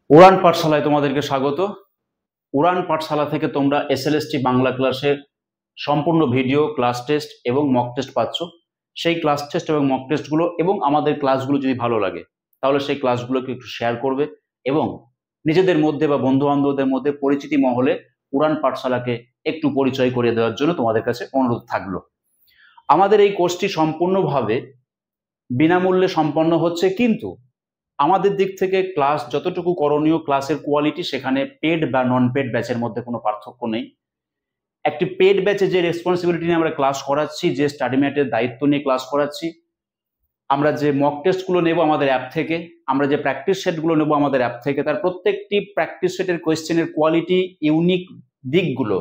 উড়ান পাঠশালায় তোমাদেরকে স্বাগত। উড়ান পাঠশালা থেকে তোমরা এসএলএসটি বাংলা ক্লাসের সম্পূর্ণ ভিডিও, ক্লাস টেস্ট এবং মক টেস্ট পাচ্ছ। সেই ক্লাস টেস্ট এবং মক টেস্টগুলো এবং আমাদের ক্লাসগুলো যদি ভালো লাগে তাহলে সেই ক্লাসগুলোকে একটু শেয়ার করবে এবং নিজেদের মধ্যে বা বন্ধু বান্ধবদের মধ্যে পরিচিতি মহলে উড়ান পাঠশালাকে একটু পরিচয় করিয়ে দেওয়ার জন্য তোমাদের কাছে অনুরোধ থাকলো। আমাদের এই কোর্সটি সম্পূর্ণভাবে বিনামূল্যে সম্পন্ন হচ্ছে, কিন্তু আমাদের দিক থেকে ক্লাস যতটুকু করণীয়, ক্লাসের কোয়ালিটি সেখানে পেড বা নন পেড ব্যাচের মধ্যে কোনো পার্থক্য নেই। একটি পেড ব্যাচে যে রেসপন্সিবিলিটি নিয়ে আমরা ক্লাস করাচ্ছি, যে স্টাডি ম্যাটের দায়িত্ব নিয়ে ক্লাস করাচ্ছি, আমরা যে মক টেস্টগুলো নেব আমাদের অ্যাপ থেকে, আমরা যে প্র্যাকটিস সেটগুলো নেব আমাদের অ্যাপ থেকে, তার প্রত্যেকটি প্র্যাকটিস সেটের কোয়েশ্চেনের কোয়ালিটি, ইউনিক দিকগুলো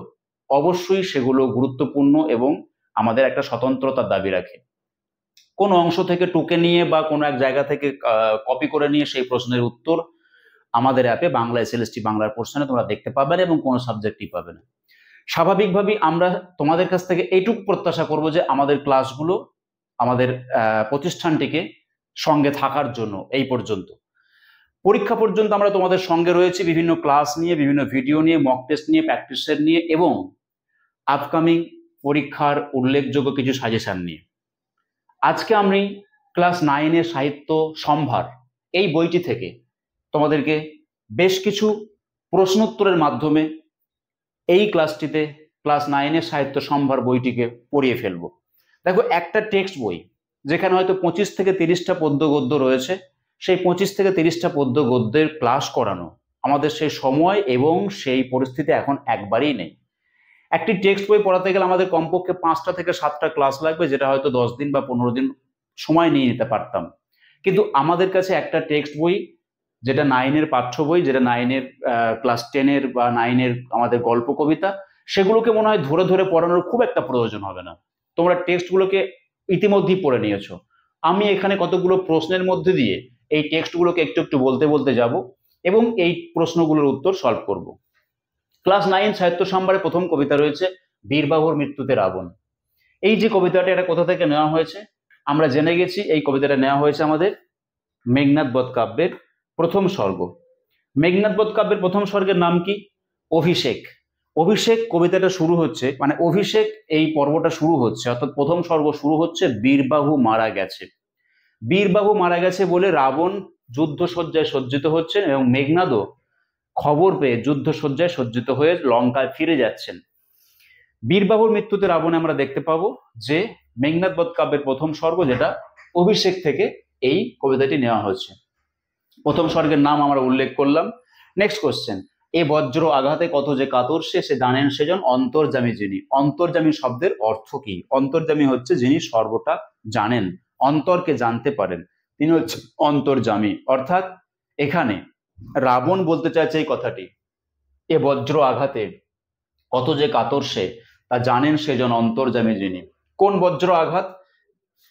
অবশ্যই সেগুলো গুরুত্বপূর্ণ এবং আমাদের একটা স্বতন্ত্রতার দাবি রাখে। কোনো অংশ থেকে টুকে নিয়ে বা কোনো এক জায়গা থেকে কপি করে নিয়ে সেই প্রশ্নের উত্তর আমাদের অ্যাপে বাংলা এসএলএসটি বাংলার পোর্শনে তোমরা দেখতে পাবে না এবং কোনো সাবজেক্টই পাবে না। স্বাভাবিকভাবেই আমরা তোমাদের কাছ থেকে এইটুকু প্রত্যাশা করব যে আমাদের ক্লাসগুলো আমাদের প্রতিষ্ঠানটিকে সঙ্গে থাকার জন্য এই পর্যন্ত, পরীক্ষা পর্যন্ত আমরা তোমাদের সঙ্গে রয়েছি বিভিন্ন ক্লাস নিয়ে, বিভিন্ন ভিডিও নিয়ে, মক টেস্ট নিয়ে, প্র্যাকটিস সেট নিয়ে এবং আপকামিং পরীক্ষার উল্লেখযোগ্য কিছু সাজেশন নিয়ে। আজকে আমি ক্লাস 9-এর সাহিত্য সম্ভার এই বইটি থেকে তোমাদেরকে বেশ কিছু প্রশ্নোত্তরের মাধ্যমে এই ক্লাসটিতে ক্লাস 9-এর সাহিত্য সম্ভার বইটিকে পড়িয়ে ফেলবো। দেখো, একটা টেক্সট বই যেখানে হয়তো 25 থেকে 30টা পদ্য গদ্য রয়েছে, সেই 25 থেকে 30টা পদ্য গদ্যের ক্লাস করানো আমাদের সেই সময় এবং সেই পরিস্থিতি এখন একবারেই নেই। একটি টেক্সট বই পড়াতে গেলে আমাদের কমপক্ষে 5টা থেকে 7টা ক্লাস লাগবে, যেটা হয়তো 10 দিন বা 15 দিন সময় নিয়ে নিতে পারতাম। কিন্তু আমাদের কাছে একটা টেক্সট বই, যেটা 9-এর পাঠ্য বই, যেটা 9-এর ক্লাস 10-এর বা 9-এর আমাদের গল্প কবিতা, সেগুলোকে মনে হয় ধরে ধরে পড়ানোর খুব একটা প্রয়োজন হবে না। তোমরা টেক্সটগুলোকে ইতিমধ্যেই পড়ে নিয়েছো। আমি এখানে কতগুলো প্রশ্নের মধ্যে দিয়ে এই টেক্সটগুলোকে একটু একটু বলতে বলতে যাব এবং এই প্রশ্নগুলোর উত্তর সলভ করব। ক্লাস 9 সাহিত্য সম্ভারে প্রথম কবিতা রয়েছে বীরবাহুর মৃত্যুতে রাবণ। এই যে কবিতাটা, এটা কোথা থেকে নেওয়া হয়েছে আমরা জেনে গেছি। এই কবিতাটা নেওয়া হয়েছে আমাদের মেঘনাদ বধ কাব্যের প্রথম স্বর্গ। মেঘনাদ বধ কাব্যের প্রথম স্বর্গের নাম কি? অভিষেক। অভিষেক কবিতাটা শুরু হচ্ছে, মানে অভিষেক এই পর্বটা শুরু হচ্ছে, অর্থাৎ প্রথম স্বর্গ শুরু হচ্ছে বীরবাহু মারা গেছে। বীরবাহু মারা গেছে বলে রাবণ যুদ্ধসজ্জায় সজ্জিত হচ্ছেন এবং মেঘনাদও খবর পেয়ে যুদ্ধসজ্জায় সজ্জিত হয়ে লঙ্কায় ফিরে যাচ্ছেন। বীরবাহুর মৃত্যুতে রাবণে আমরা দেখতে পাবো যে মেঘনাদ বধ কাব্যের প্রথম স্বর্গ, যেটা অভিষেক থেকে এই কবিতাটি নেওয়া হয়েছে। প্রথম স্বর্গের নাম আমরা উল্লেখ করলাম। নেক্সট কোশ্চেন, এ বজ্র আঘাতে কত যে কাতর সে জানেন সেজন অন্তর্যামী যিনি। অন্তর্যামী শব্দের অর্থ কি? অন্তর্যামী হচ্ছে যিনি সর্বটা জানেন, অন্তরকে জানতে পারেন, তিনি হচ্ছে অন্তর্যামী। অর্থাৎ এখানে রাবণ বলতে চাইছে এই কথাটি, এ বজ্র আঘাতে কত যে কাতর সে তা জানেন সেজন অন্তর্যামী যিনি। কোন বজ্র আঘাত?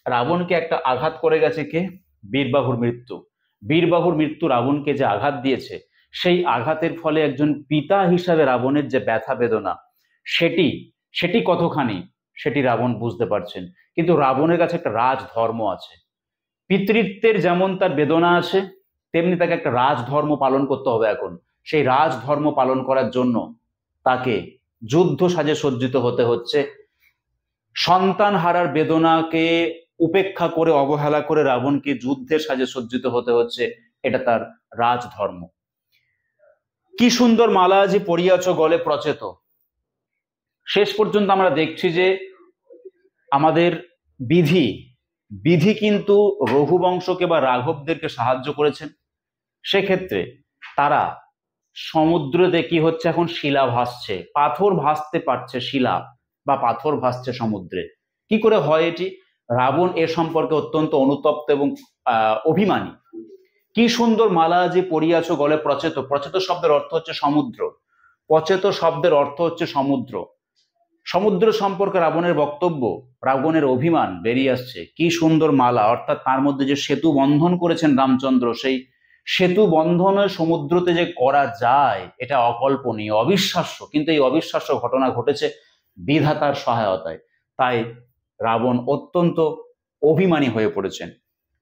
রাবণকে একটা আঘাত করে গেছে কে? বীরবাহুর মৃত্যু। বীরবাহুর মৃত্যু রাবণকে যে আঘাত দিয়েছে, সেই আঘাতের ফলে একজন পিতা হিসাবে রাবণের যে ব্যথা বেদনা, সেটি কতখানি সেটি রাবণ বুঝতে পারছেন। কিন্তু রাবণের কাছে একটা রাজধর্ম আছে। পিতৃত্বের যেমন তার বেদনা আছে, তেমনি তাকে একটা রাজধর্ম পালন করতে হবে। এখন সেই রাজধর্ম পালন করার জন্য তাকে যুদ্ধ সাজে সজ্জিত হতে হচ্ছে। সন্তান হারার বেদনাকে উপেক্ষা করে, অবহেলা করে রাবণকে যুদ্ধের সাজে সজ্জিত হতে হচ্ছে, এটা তার রাজধর্ম। কি সুন্দর মালা যে পরিয়াছ গলে প্রচেত। শেষ পর্যন্ত আমরা দেখছি যে আমাদের বিধি কিন্তু রঘুবংশকে বা রাঘবদেরকে সাহায্য করেছেন। সেক্ষেত্রে তারা সমুদ্রতে কি হচ্ছে, এখন শিলা ভাসছে, পাথর ভাসতে পারছে, শিলা বা পাথর ভাসছে সমুদ্রে। কি করে হয় এটি? রাবণ এ সম্পর্কে অত্যন্ত অনুতপ্ত এবং অভিমানী। কি সুন্দর মালা যে পরিয়াছ গলে প্রচেত। প্রচেত শব্দের অর্থ হচ্ছে সমুদ্র। প্রচেত শব্দের অর্থ হচ্ছে সমুদ্র। সমুদ্র সম্পর্কে রাবণের বক্তব্য, রাবণের অভিমান বেরিয়ে আসছে। কি সুন্দর মালা, অর্থাৎ তার মধ্যে যে সেতু বন্ধন করেছেন রামচন্দ্র, সেই সেতু বন্ধন সমুদ্রতে যে করা যায়, এটা অকল্পনীয়, অবিশ্বাস্য। কিন্তু এই অবিশ্বাস্য ঘটনা ঘটেছে বিধাতার সহায়তায়। তাই রাবণ অত্যন্ত অভিমানী হয়ে পড়েছেন।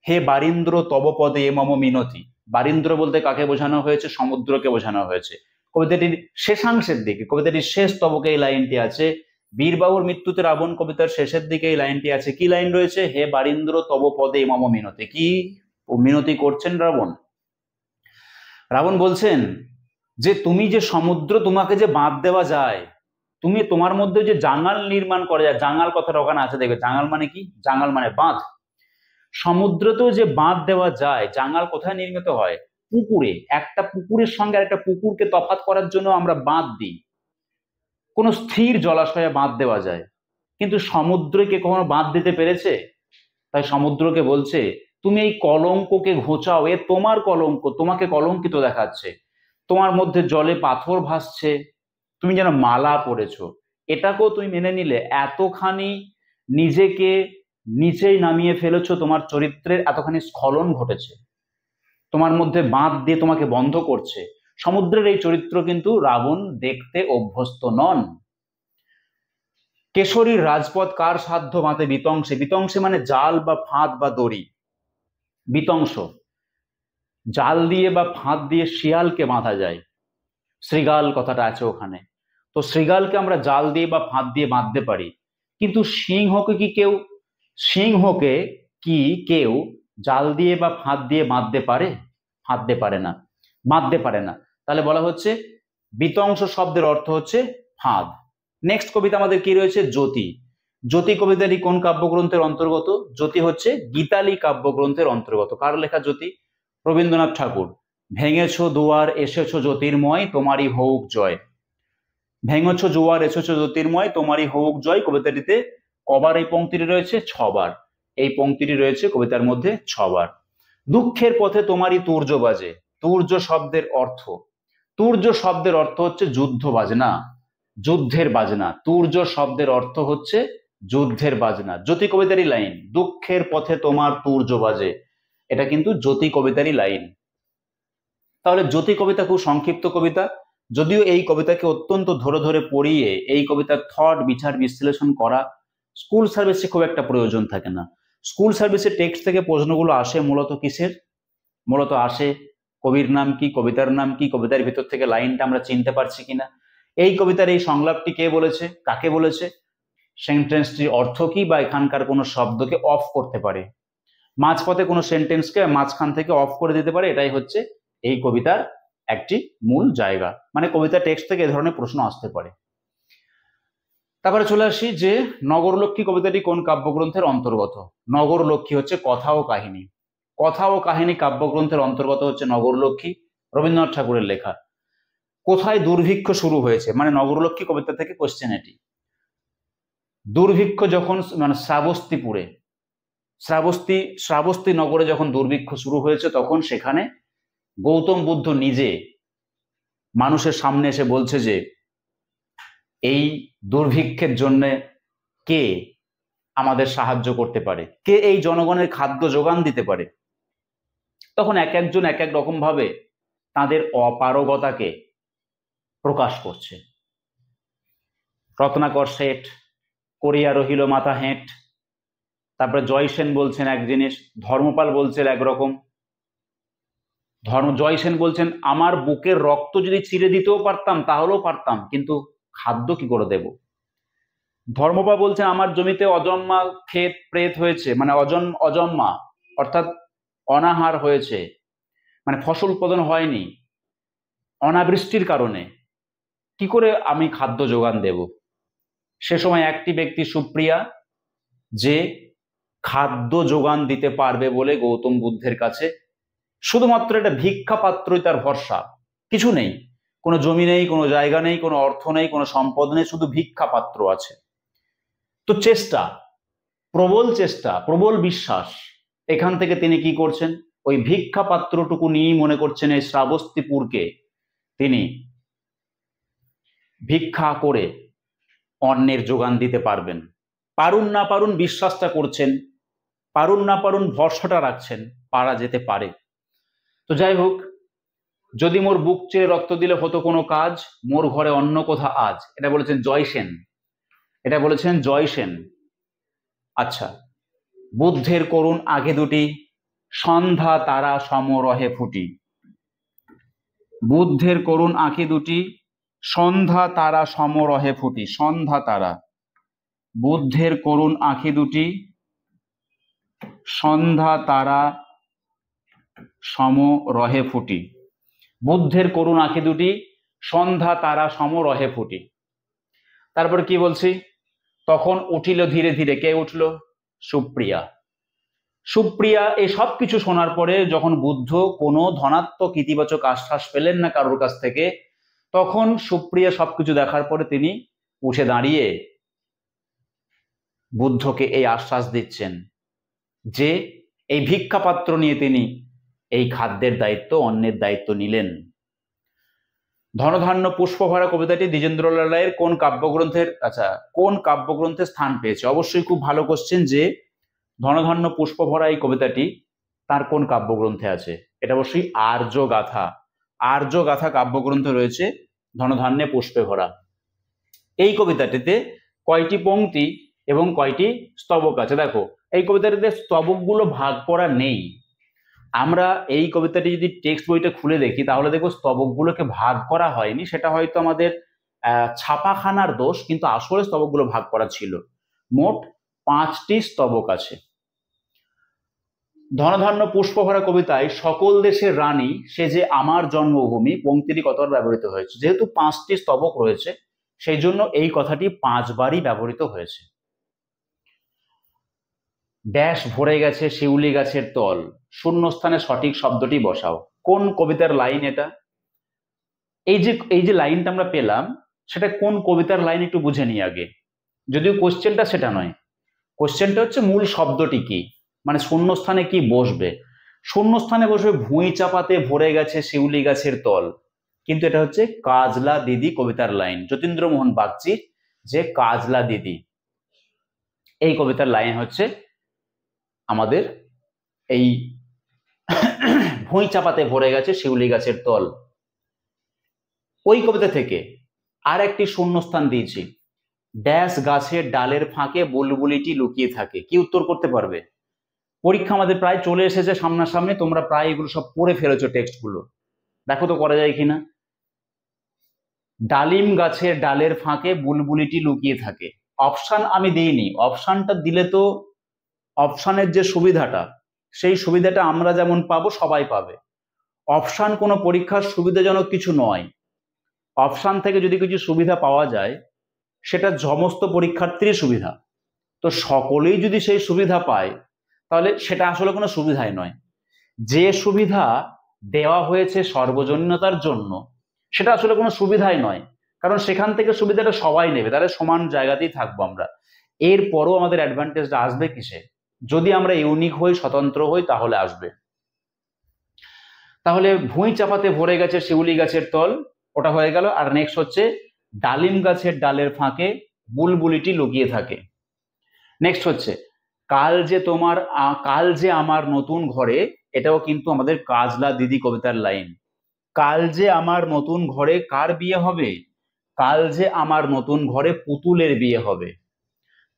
হে বারীন্দ্র তব পদে এ মম মিনতি। বারীন্দ্র বলতে কাকে বোঝানো হয়েছে? সমুদ্রকে বোঝানো হয়েছে। কবিতাটির শেষাংশের দিকে, কবিতাটির শেষ তবকে এই লাইনটি আছে। বীরবাবুর মৃত্যুতে রাবণ কবিতার শেষের দিকে এই লাইনটি আছে। কি লাইন রয়েছে? হে বারীন্দ্র তব পদে মম মিনতি। কি মিনতি করছেন রাবণ? রাবণ বলছেন যে তুমি যে সমুদ্র, তোমাকে যে বাঁধ দেওয়া যায়, তুমি তোমার মধ্যে যে জাঙাল নির্মাণ করা যায়, জাঙাল কথাটা ওখানে আছে, দেখবে জাঙাল মানে কি? জাঙাল মানে বাঁধ। সমুদ্রতেও যে বাঁধ দেওয়া যায়, জাঙাল কোথায় নির্মিত হয়? পুকুরে। একটা পুকুরের সঙ্গে আরেকটা পুকুরকে তফাৎ করার জন্য আমরা বাঁধ দিই। কোনো স্থির জলাশয়ে বাঁধ দেওয়া যায়, কিন্তু সমুদ্রকে কখনো বাঁধ দিতে পেরেছে? তাই সমুদ্রকে বলছে তুমি এই কলঙ্ককে ঘোচাও, এ তোমার কলঙ্ক, তোমাকে কলঙ্কিত দেখাচ্ছে। তোমার মধ্যে জলে পাথর ভাসছে, তুমি যেন মালা পড়েছো, এটাকেও তুমি মেনে নিলে? এতখানি নিজেকে নিচেই নামিয়ে ফেলেছো, তোমার চরিত্রের এতখানি স্খলন ঘটেছে, তোমার মধ্যে বাঁধ দিয়ে তোমাকে বন্ধ করছে। সমুদ্রের এই চরিত্র কিন্তু রাবণ দেখতে অভ্যস্ত নন। কেশরীর রাজপথ কার সাধ্য বাঁধে বিতংশে। বিতংশে মানে জাল বা ফাঁদ বা দড়ি। বিতংশ, জাল দিয়ে বা ফাঁদ দিয়ে শিয়ালকে বাঁধা যায়, শৃগাল কথাটা আছে ওখানে। তো শৃগালকে আমরা জাল দিয়ে বা ফাঁদ দিয়ে বাঁধতে পারি, কিন্তু সিংহকে কি কেউ, সিংহকে কি কেউ জাল দিয়ে বা ফাঁদ দিয়ে বাঁধতে পারে? বাঁধতে পারে না, বাঁধতে পারে না। তাহলে বলা হচ্ছে বিতংশ শব্দের অর্থ হচ্ছে ফাঁদ। নেক্সট কবিতা আমাদের কি রয়েছে? জ্যোতি। জ্যোতি কবিতাটি কোন কাব্যগ্রন্থের অন্তর্গত? জ্যোতি হচ্ছে গীতালি কাব্যগ্রন্থের অন্তর্গত। কার লেখা জ্যোতি? রবীন্দ্রনাথ ঠাকুর। ভেঙেছো দুয়ার এসেছো জ্যোতির্ময়, তোমারই হোক জয়। ভেঙেছো জোয়ার এসেছো জ্যোতির্ময়, তোমারই হোক জয় কবিতাটিতে কবার এই পংক্তিটি রয়েছে? 6 বার। এই পংক্তিটি রয়েছে কবিতার মধ্যে 6 বার। দুঃখের পথে তোমারই তুর্য বাজে। তুর্য শব্দের অর্থ, তুর্য শব্দের অর্থ হচ্ছে যুদ্ধ বাজনা, যুদ্ধের বাজনা। তুর্য শব্দের অর্থ হচ্ছে যুদ্ধের বাজনা। জ্যোতি কবিতারই লাইন, দুঃখের পথে তোমার তুর্য বাজে, এটা কিন্তু জ্যোতি কবিতারই লাইন। তাহলে জ্যোতি কবিতা খুব সংক্ষিপ্ত কবিতা, যদিও এই কবিতাকে অত্যন্ত ধরে ধরে পড়িয়ে এই কবিতার থট বিচার বিশ্লেষণ করা স্কুল সার্ভিসে খুব একটা প্রয়োজন থাকে না। স্কুল সার্ভিসে টেক্সট থেকে প্রশ্নগুলো আসে মূলত কিসের? মূলত আসে কবির নাম কি, কবিতার নাম কি, কবিতার ভিতর থেকে লাইনটা আমরা চিনতে পারছি কিনা, এই কবিতার এই সংলাপটি কে বলেছে, কাকে বলেছে, সেন্টেন্সটির অর্থ কি, বা এখানকার কোনো শব্দকে অফ করতে পারে, মাঝপথে কোনো সেন্টেন্সকে মাঝখান থেকে অফ করে দিতে পারে। এটাই হচ্ছে এই কবিতার একটি মূল জায়গা, মানে কবিতা টেক্সট থেকে এ ধরনের প্রশ্ন আসতে পারে। তারপরে চলে আসি যে নগরলক্ষ্মী কবিতাটি কোন কাব্যগ্রন্থের অন্তর্গত? নগরলক্ষ্মী হচ্ছে কথা ও কাহিনী। কথা ও কাহিনী কাব্যগ্রন্থের অন্তর্গত হচ্ছে নগরলক্ষ্মী, রবীন্দ্রনাথ ঠাকুরের লেখা। কোথায় দুর্ভিক্ষ শুরু হয়েছে? মানে নগরলক্ষ্মী কবিতা থেকে কোশ্চেন এটি। দুর্ভিক্ষ যখন, মানে শ্রাবস্তিপুরে, শ্রাবস্তি নগরে যখন দুর্ভিক্ষ শুরু হয়েছে, তখন সেখানে গৌতম বুদ্ধ নিজে মানুষের সামনে এসে বলছে যে এই দুর্ভিক্ষের জন্য কে আমাদের সাহায্য করতে পারে, কে এই জনগণের খাদ্য যোগান দিতে পারে। তখন এক একজন এক এক রকম ভাবে তাদের অপারগতাকে প্রকাশ করছে। রত্নাকর শেঠ করিয়া রহিল মাথা হেঁট, তারপরে জয় সেন বলছেন এক জিনিস, ধর্মপাল বলছেন একরকম। জয় সেন বলছেন আমার বুকের রক্ত যদি ছিঁড়ে দিতেও পারতাম তাহলেও পারতাম, কিন্তু খাদ্য কি করে দেব। ধর্মপাল বলছেন আমার জমিতে অজন্মা ক্ষেত প্রেত হয়েছে, মানে অজন্মা অর্থাৎ অনাহার হয়েছে, মানে ফসল উৎপাদন হয়নি অনাবৃষ্টির কারণে, কি করে আমি খাদ্য যোগান দেব। সে সময় একটি ব্যক্তি সুপ্রিয়া, যে খাদ্য যোগান দিতে পারবে বলে গৌতম বুদ্ধের কাছে শুধুমাত্র একটা ভিক্ষা পাত্রই তার ভরসা, কিছু নেই, কোনো জমি নেই, কোনো জায়গা নেই, কোনো অর্থ নেই, কোনো সম্পদ নেই, শুধু ভিক্ষা পাত্র আছে। তো চেষ্টা, প্রবল চেষ্টা, প্রবল বিশ্বাস, এখান থেকে তিনি কি করছেন, ওই ভিক্ষা পাত্রটুকু নিয়েই মনে করছেন এই শ্রাবস্তিপুরকে তিনি ভিক্ষা করে অন্নের যোগান দিতে পারবেন। পারুন না পারুন বিশ্বাসটা করছেন, পারুন না পারুন ভরসাটা রাখছেন, পারা যেতে পারে। তো যাই হোক, যদি মোর বুক চেয়ে রক্ত দিলে হতো কোনো কাজ, মোর ঘরে অন্য কোথা আজ, এটা বলেছেন জয় সেন, এটা বলেছেন জয় সেন। আচ্ছা, বুদ্ধের করুণ আগে দুটি সন্ধ্যা তারা সমরহে ফুটি। বুদ্ধের করুণ আঁখি দুটি, সন্ধ্যা তারা সমরহে ফুটি। সন্ধ্যা তারা, বুদ্ধের করুণ আঁখি দুটি, সন্ধ্যা তারা সমরহে ফুটি। বুদ্ধের করুণ আঁখি দুটি, সন্ধ্যা তারা সমরহে ফুটি। তারপর কি বলছি, তখন উঠিল ধীরে ধীরে। কে উঠল? সুপ্রিয়া। সুপ্রিয়া এই সব কিছু শোনার পরে যখন বুদ্ধ কোনো ধনাত্মক ইতিবাচক আশ্বাস পেলেন না কারোর কাছ থেকে, তখন সুপ্রিয়া সবকিছু দেখার পরে তিনি উঠে দাঁড়িয়ে বুদ্ধকে এই আশ্বাস দিচ্ছেন যে এই ভিক্ষাপাত্র নিয়ে তিনি এই খাদ্যের দায়িত্ব, অন্নের দায়িত্ব নিলেন। ধনধান্য পুষ্পভরা কবিতাটি দ্বিজেন্দ্রলাল রায়ের কোন কাব্যগ্রন্থের, কোন কাব্যগ্রন্থে স্থান পেয়েছে? অবশ্যই খুব ভালো কোশ্চেন যে ধনধান্য পুষ্পভরা এই কবিতাটি তার কোন কাব্যগ্রন্থে আছে? এটা অবশ্যই আর্যগাথা। আর্যগাথা কাব্যগ্রন্থে রয়েছে ধনধান্যে পুষ্পে ভরা। এই কবিতাটিতে কয়টি পংক্তি এবং কয়টি স্তবক আছে? দেখো, এই কবিতাটিতে স্তবকগুলো ভাগ করা নেই। আমরা এই কবিতাটি যদি টেক্সট বইটা খুলে দেখি তাহলে দেখো স্তবকগুলোকে ভাগ করা হয়নি। সেটা হয়তো আমাদের ছাপাখানার দোষ, কিন্তু আসলে স্তবকগুলো ভাগ করা ছিল। মোট 5টি স্তবক আছে। ধনধান্য পুষ্পভরা কবিতায় সকল দেশের রানী সে যে আমার জন্মভূমি পংক্তিটি কতবার ব্যবহৃত হয়েছে? যেহেতু 5টি স্তবক রয়েছে সেই জন্য এই কথাটি 5 বারই ব্যবহৃত হয়েছে। ড্যাশ ভরে গেছে শিউলি গাছের তল, শূন্যস্থানে সঠিক শব্দটি বসাও। কোন কবিতার লাইন এটা? এই যে লাইনটা আমরা পেলাম সেটা কোন কবিতার লাইন একটু বুঝে নিই আগে। যদিও কোশ্চেনটা সেটা নয়, কোশ্চেনটা হচ্ছে মূল শব্দটি কি, মানে শূন্যস্থানে কি বসবে। শূন্যস্থানে বসবে ভুঁই চাপাতে ভরে গেছে শিউলি গাছের তল, কিন্তু এটা হচ্ছে কাজলা দিদি কবিতার লাইন, যতীন্দ্রমোহন বাগচির যে কাজলা দিদি, এই কবিতার লাইন হচ্ছে আমাদের এই ভুঁই চাপাতে ভরে গেছে শিউলি গাছের তল। ওই কবিতা থেকে আর একটি শূন্যস্থান দিয়েছি, ড্যাশ গাছের ডালের ফাঁকে বুলবুলিটি লুকিয়ে থাকে। কি উত্তর করতে পারবে? পরীক্ষা আমাদের প্রায় চলে এসেছে সামনাসামনি, তোমরা প্রায় এগুলো সব পড়ে ফেলেছো টেক্সটগুলো, দেখো তো করা যায় কিনা। ডালিম গাছের ডালের ফাঁকে বুলবুলিটি লুকিয়ে থাকে। অপশান আমি দিইনি, অপশানটা দিলে তো অপশানের যে সুবিধাটা সেই সুবিধাটা আমরা যেমন পাবো সবাই পাবে। অপশান কোনো পরীক্ষার সুবিধাজনক কিছু নয়। অপশান থেকে যদি কিছু সুবিধা পাওয়া যায় সেটা সমস্ত পরীক্ষার্থীরই সুবিধা, তো সকলেই যদি সেই সুবিধা পায় তাহলে সেটা আসলে কোনো সুবিধাই নয়। যে সুবিধা দেওয়া হয়েছে সর্বজনীনতার জন্য সেটা আসলে কোনো সুবিধাই নয়, কারণ সেখান থেকে সুবিধাটা সবাই নেবে, তাহলে সমান জায়গাতেই থাকবো আমরা। এরপরও আমাদের অ্যাডভান্টেজটা আসবে কিসে? যদি আমরা ইউনিক হই, স্বতন্ত্র হই, তাহলে আসবে। তাহলে ভুঁই চাপাতে ভরে গেছে শিউলি গাছের তল, ওটা হয়ে গেল। আর নেক্সট হচ্ছে ডালিম গাছের ডালের ফাঁকে বুলবুলিটি লুকিয়ে থাকে। নেক্সট হচ্ছে কাল যে আমার নতুন ঘরে, এটাও কিন্তু আমাদের কাজলা দিদি কবিতার লাইন। কাল যে আমার নতুন ঘরে কার বিয়ে হবে? কাল যে আমার নতুন ঘরে পুতুলের বিয়ে হবে।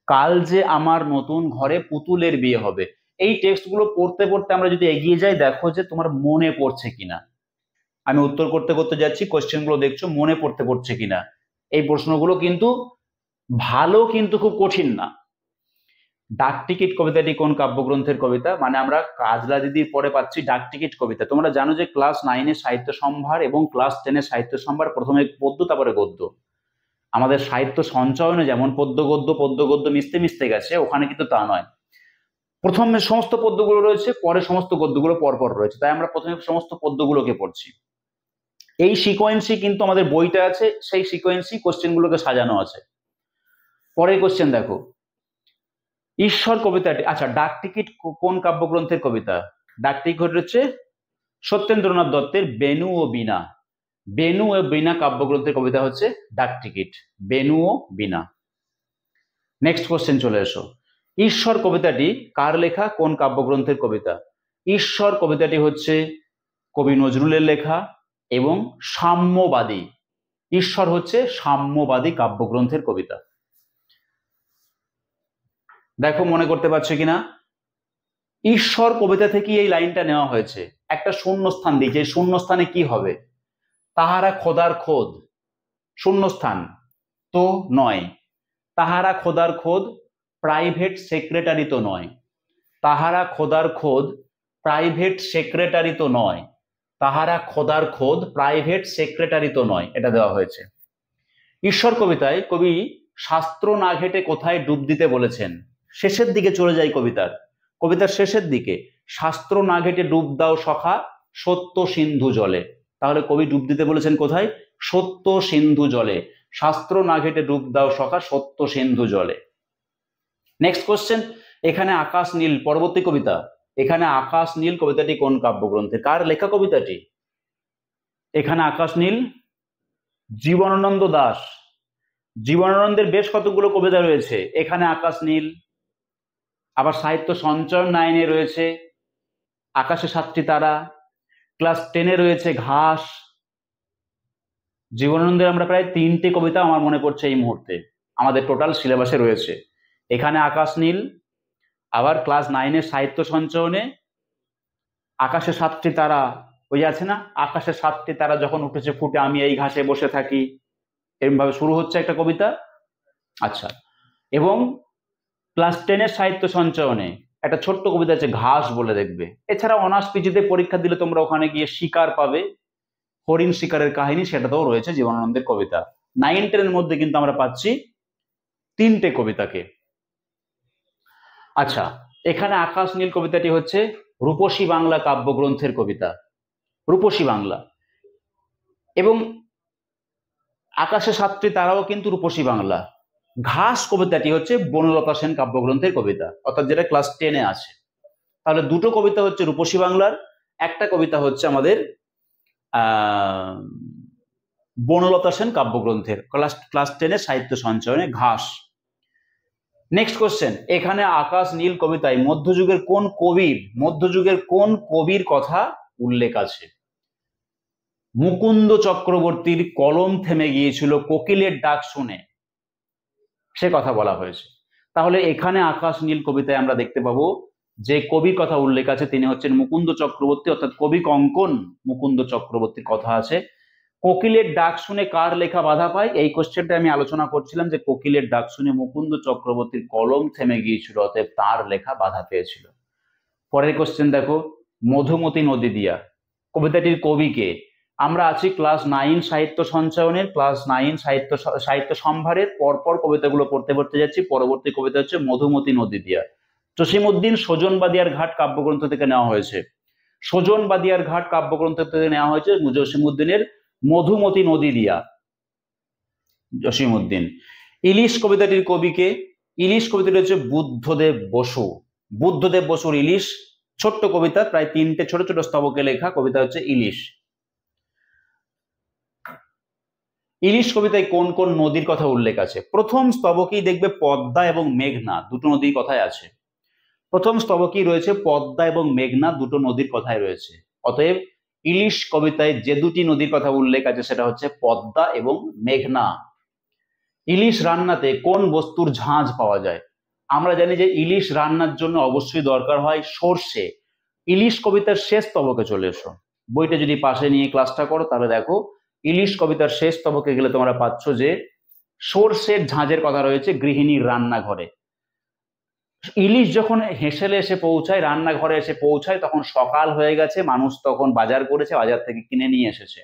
কাল যে আমার নতুন ঘরে পুতুলের বিয়ে হবে। এই টেক্সটগুলো পড়তে পড়তে আমরা যদি এগিয়ে যাই, দেখো যে তোমার মনে পড়ছে কিনা। আমি উত্তর করতে করতে যাচ্ছি, কোশ্চেনগুলো দেখছো মনে পড়ছে কিনা। এই প্রশ্নগুলো কিন্তু ভালো, কিন্তু খুব কঠিন না। ডাক টিকিট কবিতাটি কোন কাব্যগ্রন্থের কবিতা? মানে আমরা কাজলা দিদির পরে পাচ্ছি ডাক টিকিট কবিতা। তোমরা জানো যে ক্লাস 9-এ সাহিত্য সম্ভার এবং ক্লাস 10-এ সাহিত্য সম্ভার প্রথমে পদ্য তারপরে গদ্য। আমাদের সাহিত্য সঞ্চয়নে যেমন পদ্য গদ্য মিশতে মিশতে গেছে, ওখানে কিন্তু তা নয়। প্রথমে সমস্ত পদ্যগুলো রয়েছে, পরে সমস্ত গদ্যগুলো পরপর রয়েছে, তাই আমরা প্রথমে সমস্ত পদ্যগুলোকে পড়ছি। এই সিকোয়েন্সই কিন্তু আমাদের বইটা আছে, সেই সিকোয়েন্সই কোশ্চেনগুলোকে সাজানো আছে। পরের কোশ্চেন দেখো, ঈশ্বর কবিতাটি, ডাক টিকিট কোন কাব্যগ্রন্থের কবিতা? ডাক টিকিট হচ্ছে সত্যেন্দ্রনাথ দত্তের বেনু ও বীণা। বেনু ও বীণা কাব্যগ্রন্থের কবিতা হচ্ছে ডাক টিকিট, বেনু ও বীণা। নেক্সট কোশ্চেন চলে এসো, ঈশ্বর কবিতাটি কার লেখা, কোন কাব্যগ্রন্থের কবিতা? ঈশ্বর কবিতাটি হচ্ছে কবি নজরুলের লেখা এবং সাম্যবাদী। ঈশ্বর হচ্ছে সাম্যবাদী কাব্যগ্রন্থের কবিতা। দেখো মনে করতে পারছো কিনা। ঈশ্বর কবিতা থেকে এই লাইনটা নেওয়া হয়েছে। একটা শূন্যস্থান দিয়েছে, এই শূন্যস্থানে কি হবে? তাহারা খোদার খোদ, শূন্যস্থান তো নয়। তাহারা খোদার খোদ প্রাইভেট সেক্রেটারি তো নয়। তাহারা খোদার খোদ প্রাইভেট সেক্রেটারি তো নয়। তাহারা খোদার খোদ প্রাইভেট সেক্রেটারি তো নয়, এটা দেওয়া হয়েছে। ঈশ্বর কবিতায় কবি শাস্ত্র না ঘেটে কোথায় ডুব দিতে বলেছেন? শেষের দিকে চলে যায় কবিতার শেষের দিকে, শাস্ত্র না ঘেটে ডুব দাও সখা সত্য সিন্ধু জলে। তাহলে কবি ডুব দিতে বলেছেন কোথায়? সত্য সিন্ধু জলে। শাস্ত্র না ঘেটে ডুব দাও সখা সত্য সিন্ধু জলে। নেক্সট কোশ্চেন, এখানে আকাশ নীল, পরবর্তী কবিতা। এখানে আকাশ নীল কবিতাটি কোন কাব্যগ্রন্থে? কার লেখা কবিতাটি? এখানে আকাশ নীল জীবনানন্দ দাশ। জীবনানন্দের বেশ কতগুলো কবিতা রয়েছে। এখানে আকাশ নীল, আবার সাহিত্য সঞ্চয়ন 9-এ রয়েছে আকাশে 7টি তারা, ক্লাস 10-এ রয়েছে ঘাস। জীবনানন্দের আমরা প্রায় 3টে কবিতা আমার মনে পড়ছে এই মুহূর্তে আমাদের টোটাল সিলেবাসে রয়েছে। এখানে আকাশ নীল, আবার ক্লাস 9-এর সাহিত্য সঞ্চয়নে আকাশে 7টি তারা, ওই আছে না, আকাশে 7টি তারা যখন উঠেছে ফুটে আমি এই ঘাসে বসে থাকি, এরকম ভাবে শুরু হচ্ছে একটা কবিতা। আচ্ছা, এবং ক্লাস 10-এর সাহিত্য সঞ্চয়নে একটা ছোট্ট কবিতা আছে ঘাস বলে, দেখবে। এছাড়া অনার্স পিজিতে পরীক্ষা দিলে তোমরা ওখানে গিয়ে শিকার পাবে, হরিণ শিকারের কাহিনী, সেটাতেও রয়েছে জীবনানন্দের কবিতা। 9-10-এর মধ্যে কিন্তু আমরা পাচ্ছি 3টে কবিতাকে। আচ্ছা, এখানে আকাশ নীল কবিতাটি হচ্ছে রূপসী বাংলা কাব্যগ্রন্থের কবিতা, রূপসী বাংলা। এবং আকাশে 7টি তারাও কিন্তু রূপসী বাংলা। ঘাস কবিতাটি হচ্ছে বনলতা সেন কাব্যগ্রন্থের কবিতা, অর্থাৎ যেটা ক্লাস 10-এ আছে। তাহলে দুটো কবিতা হচ্ছে রূপসী বাংলার, একটা কবিতা হচ্ছে আমাদের বনলতা সেন কাব্যগ্রন্থের, ক্লাস 10-এর সাহিত্য সঞ্চয়নে ঘাস। নেক্সট কোশ্চেন, এখানে আকাশ নীল কবিতায় মধ্যযুগের কোন কবির কথা উল্লেখ আছে? মুকুন্দ চক্রবর্তীর কলম থেমে গিয়েছিল কোকিলের ডাক শুনে, সে কথা বলা হয়েছে। তাহলে এখানে আকাশ নীল কবিতায় আমরা দেখতে পাবো যে কবির কথা উল্লেখ আছে, তিনি হচ্ছেন মুকুন্দ চক্রবর্তী, অর্থাৎ কবি কঙ্কন মুকুন্দ চক্রবর্তীর কথা আছে। কোকিলের ডাক শুনে কার লেখা বাধা পায়? এই কোশ্চেনটা আমি আলোচনা করছিলাম যে কোকিলের ডাক শুনে মুকুন্দ চক্রবর্তীর কলম থেমে গিয়েছিল, অতএব তার লেখা বাধা পেয়েছিল। পরের কোশ্চেন দেখো, মধুমতি নদী দিয়া কবিতাটির কবিকে? আমরা আছি ক্লাস 9 সাহিত্য সঞ্চয়নের, ক্লাস 9 সাহিত্য সম্ভারের পরপর কবিতাগুলো পড়তে যাচ্ছি। পরবর্তী কবিতা হচ্ছে মধুমতি নদী দিয়া, জসিমউদ্দিন সোজন বাদিয়ার ঘাট কাব্যগ্রন্থ থেকে নেওয়া হয়েছে। সোজন বাদিয়ার ঘাট কাব্যগ্রন্থ থেকে নেওয়া হয়েছে জসিমউদ্দিনের মধুমতি নদী দিয়া, জসিমউদ্দিন। ইলিশ কবিতাটির কবিকে? ইলিশ কবিতাটি হচ্ছে বুদ্ধদেব বসু। বুদ্ধদেব বসুর ইলিশ, ছোট্ট কবিতা, প্রায় 3টে ছোট ছোট স্তবকে লেখা কবিতা হচ্ছে ইলিশ। ইলিশ কবিতায় কোন কোন নদীর কথা উল্লেখ আছে? প্রথম স্তবকেই দেখবে পদ্মা এবং মেঘনা দুটো নদীর কথাই আছে। প্রথম স্তবকেই রয়েছে পদ্মা এবং মেঘনা দুটো নদীর কথাই রয়েছে। অতএব ইলিশ কবিতায় যে দুটি নদীর কথা উল্লেখ আছে সেটা হচ্ছে পদ্মা এবং মেঘনা। ইলিশ রান্নাতে কোন বস্তুর ঝাঁঝ পাওয়া যায়? আমরা জানি যে ইলিশ রান্নার জন্য অবশ্যই দরকার হয় সর্ষে। ইলিশ কবিতার শেষ স্তবকে চলে এসো, বইটা যদি পাশে নিয়ে ক্লাসটা করো তাহলে দেখো ইলিশ কবিতার শেষ স্তবকে গেলে তোমরা পাচ্ছ যে সর্ষের ঝাঁঝের কথা রয়েছে গৃহিণীর রান্নাঘরে। ইলিশ যখন হেসেলে এসে পৌঁছায়, রান্নাঘরে এসে পৌঁছায়, তখন সকাল হয়ে গেছে, মানুষ তখন বাজার করেছে, বাজার থেকে কিনে নিয়ে এসেছে।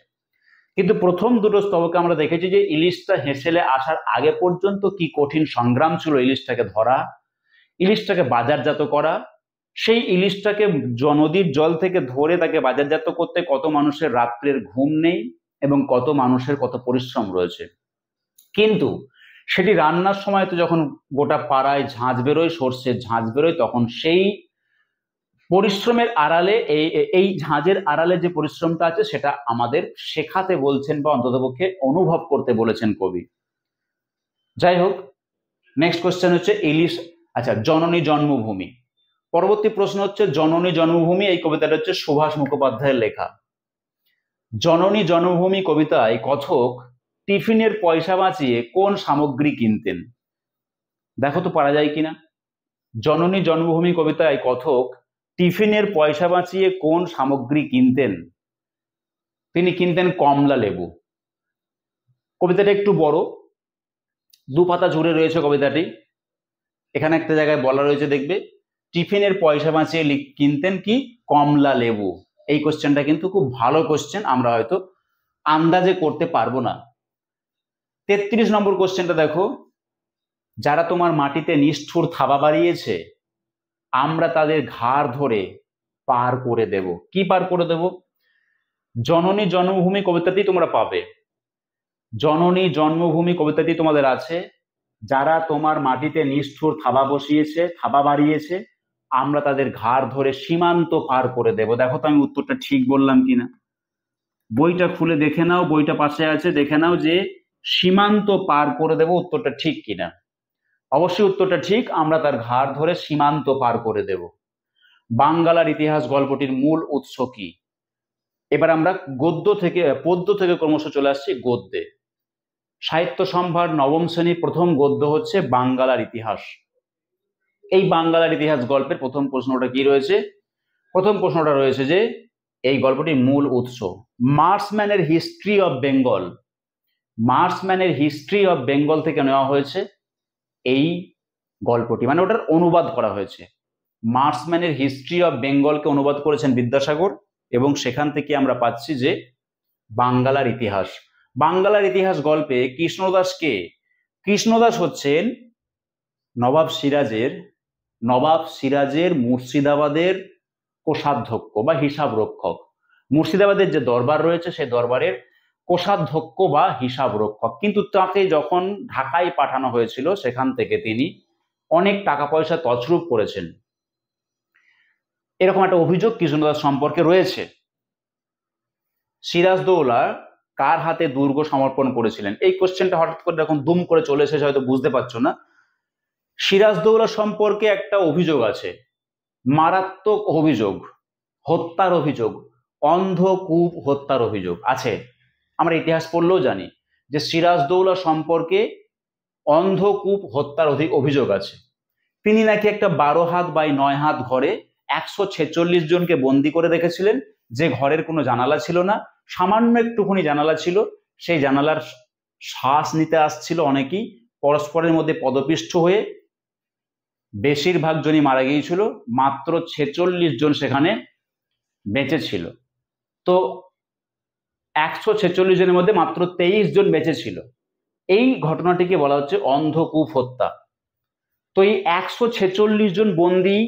কিন্তু প্রথম দুটো স্তবকে আমরা দেখেছি যে ইলিশটা হেসেলে আসার আগে পর্যন্ত কি কঠিন সংগ্রাম ছিল ইলিশটাকে ধরা, ইলিশটাকে বাজারজাত করা। সেই ইলিশটাকে নদীর জল থেকে ধরে তাকে বাজারজাত করতে কত মানুষের রাত্রের ঘুম নেই এবং কত মানুষের কত পরিশ্রম রয়েছে। কিন্তু সেটি রান্নার সময় তো যখন গোটা পাড়ায় ঝাঁঝ বেরোয়, সর্ষের ঝাঁঝ বেরোয়, তখন সেই পরিশ্রমের আড়ালে এই ঝাঁঝের আড়ালে যে পরিশ্রমটা আছে সেটা আমাদের শেখাতে বলছেন বা অন্ততপক্ষে অনুভব করতে বলেছেন কবি। যাই হোক, নেক্সট কোশ্চেন হচ্ছে ইলিশ। আচ্ছা, জননী জন্মভূমি। পরবর্তী প্রশ্ন হচ্ছে জননী জন্মভূমি, এই কবিতাটা হচ্ছে সুভাষ মুখোপাধ্যায়ের লেখা। জননী জন্মভূমি কবিতায় কথক টিফিনের পয়সা বাঁচিয়ে কোন সামগ্রী কিনতেন? দেখো তো পারা যায় কিনা। জননী জন্মভূমি কবিতায় কথক টিফিনের পয়সা বাঁচিয়ে কোন সামগ্রী কিনতেন? তিনি কিনতেন কমলা লেবু। কবিতাটা একটু বড়, 2 পাতা জুড়ে রয়েছে কবিতাটি। এখানে একটা জায়গায় বলা রয়েছে, দেখবে, টিফিনের পয়সা বাঁচিয়ে কিনতেন কি? কমলা লেবু। এই কোশ্চেনটা কিন্তু খুব ভালো কোশ্চেন, আমরা হয়তো আন্দাজে করতে পারবো না। 33 নম্বর কোশ্চেনটা দেখো, যারা তোমার মাটিতে নিষ্ঠুর থাবা বাড়িয়েছে আমরা তাদের ঘাড় ধরে পার করে দেব। কি পার করে দেব? জননী জন্মভূমি কবিতাটি তোমরা পাবে। জননী জন্মভূমি কবিতাটি তোমাদের আছে। যারা তোমার মাটিতে নিষ্ঠুর থাবা বাড়িয়েছে আমরা তাদের ঘাড় ধরে সীমান্ত পার করে দেব। দেখো তো আমি উত্তরটা ঠিক বললাম কিনা। বইটা খুলে দেখে নাও, বইটা পাশে আছে, দেখে নাও যে সীমান্ত পার করে দেব উত্তরটা ঠিক কিনা। অবশ্যই উত্তরটা ঠিক, আমরা তার ঘাড় ধরে সীমান্ত পার করে দেব। বাঙ্গালার ইতিহাস গল্পটির মূল উৎস কি? এবার আমরা পদ্য থেকে ক্রমশ চলে আসছি গদ্যে। সাহিত্য সম্ভার নবম শ্রেণী প্রথম গদ্য হচ্ছে বাঙ্গালার ইতিহাস। এই বাঙ্গালার ইতিহাস গল্পের প্রথম প্রশ্নটা কি রয়েছে? প্রথম প্রশ্নটা রয়েছে যে এই গল্পটির মূল উৎস। মার্সম্যানের হিস্ট্রি অফ বেঙ্গল, মার্সম্যানের হিস্ট্রি অফ বেঙ্গল থেকে নেওয়া হয়েছে এই গল্পটি, মানে ওটার অনুবাদ করা হয়েছে। মার্সম্যানের হিস্ট্রি অফ বেঙ্গলকে অনুবাদ করেছেন বিদ্যাসাগর, এবং সেখান থেকে আমরা পাচ্ছি যে বাঙ্গালার ইতিহাস। বাঙ্গালার ইতিহাস গল্পে কৃষ্ণদাস কে? কৃষ্ণদাস হচ্ছেন নবাব সিরাজের মুর্শিদাবাদের কোষাধ্যক্ষ বা হিসাব রক্ষক। মুর্শিদাবাদের যে দরবার রয়েছে সেই দরবারের কোষাধ্যক্ষ বা হিসাব রক্ষক। কিন্তু তাকে যখন ঢাকায় পাঠানো হয়েছিল সেখান থেকে তিনি অনেক টাকা পয়সা তছরূপ করেছেন, এরকম একটা অভিযোগ কৃষ্ণদাস সম্পর্কে রয়েছে। সিরাজদৌল্লা কার হাতে দুর্গ সমর্পণ করেছিলেন? এই কোশ্চেনটা হঠাৎ করে এখন দুম করে চলে এসেছে, হয়তো বুঝতে পারছো না। সিরাজদৌল্লা সম্পর্কে একটা অভিযোগ আছে, মারাত্মক অভিযোগ, হত্যার অভিযোগ, অন্ধকূপ হত্যার অভিযোগ আছে। আমরা ইতিহাস পড়লেও জানি যে সিরাজদৌল্লা সম্পর্কে অন্ধকূপ হত্যার অভিযোগ আছে। তিনি নাকি একটা 12 হাত বাই 9 হাত ঘরে 146 জনকে বন্দি করে রেখেছিলেন, যে ঘরের কোনো জানালা ছিল না, সামান্য একটুখানি জানালা ছিল। সেই জানালার শ্বাস নিতে আসছিল অনেকেই, পরস্পরের মধ্যে পদপিষ্ট হয়ে বেশিরভাগ জনই মারা গিয়েছিল, মাত্র 46 জন সেখানে বেঁচে ছিল। তো 146 জনের মধ্যে মাত্র 23 জন বেঁচে ছিল। এই ঘটনাটিকে বলা হচ্ছে অন্ধকূপ হত্যা। তো এই 146 জন বন্দী,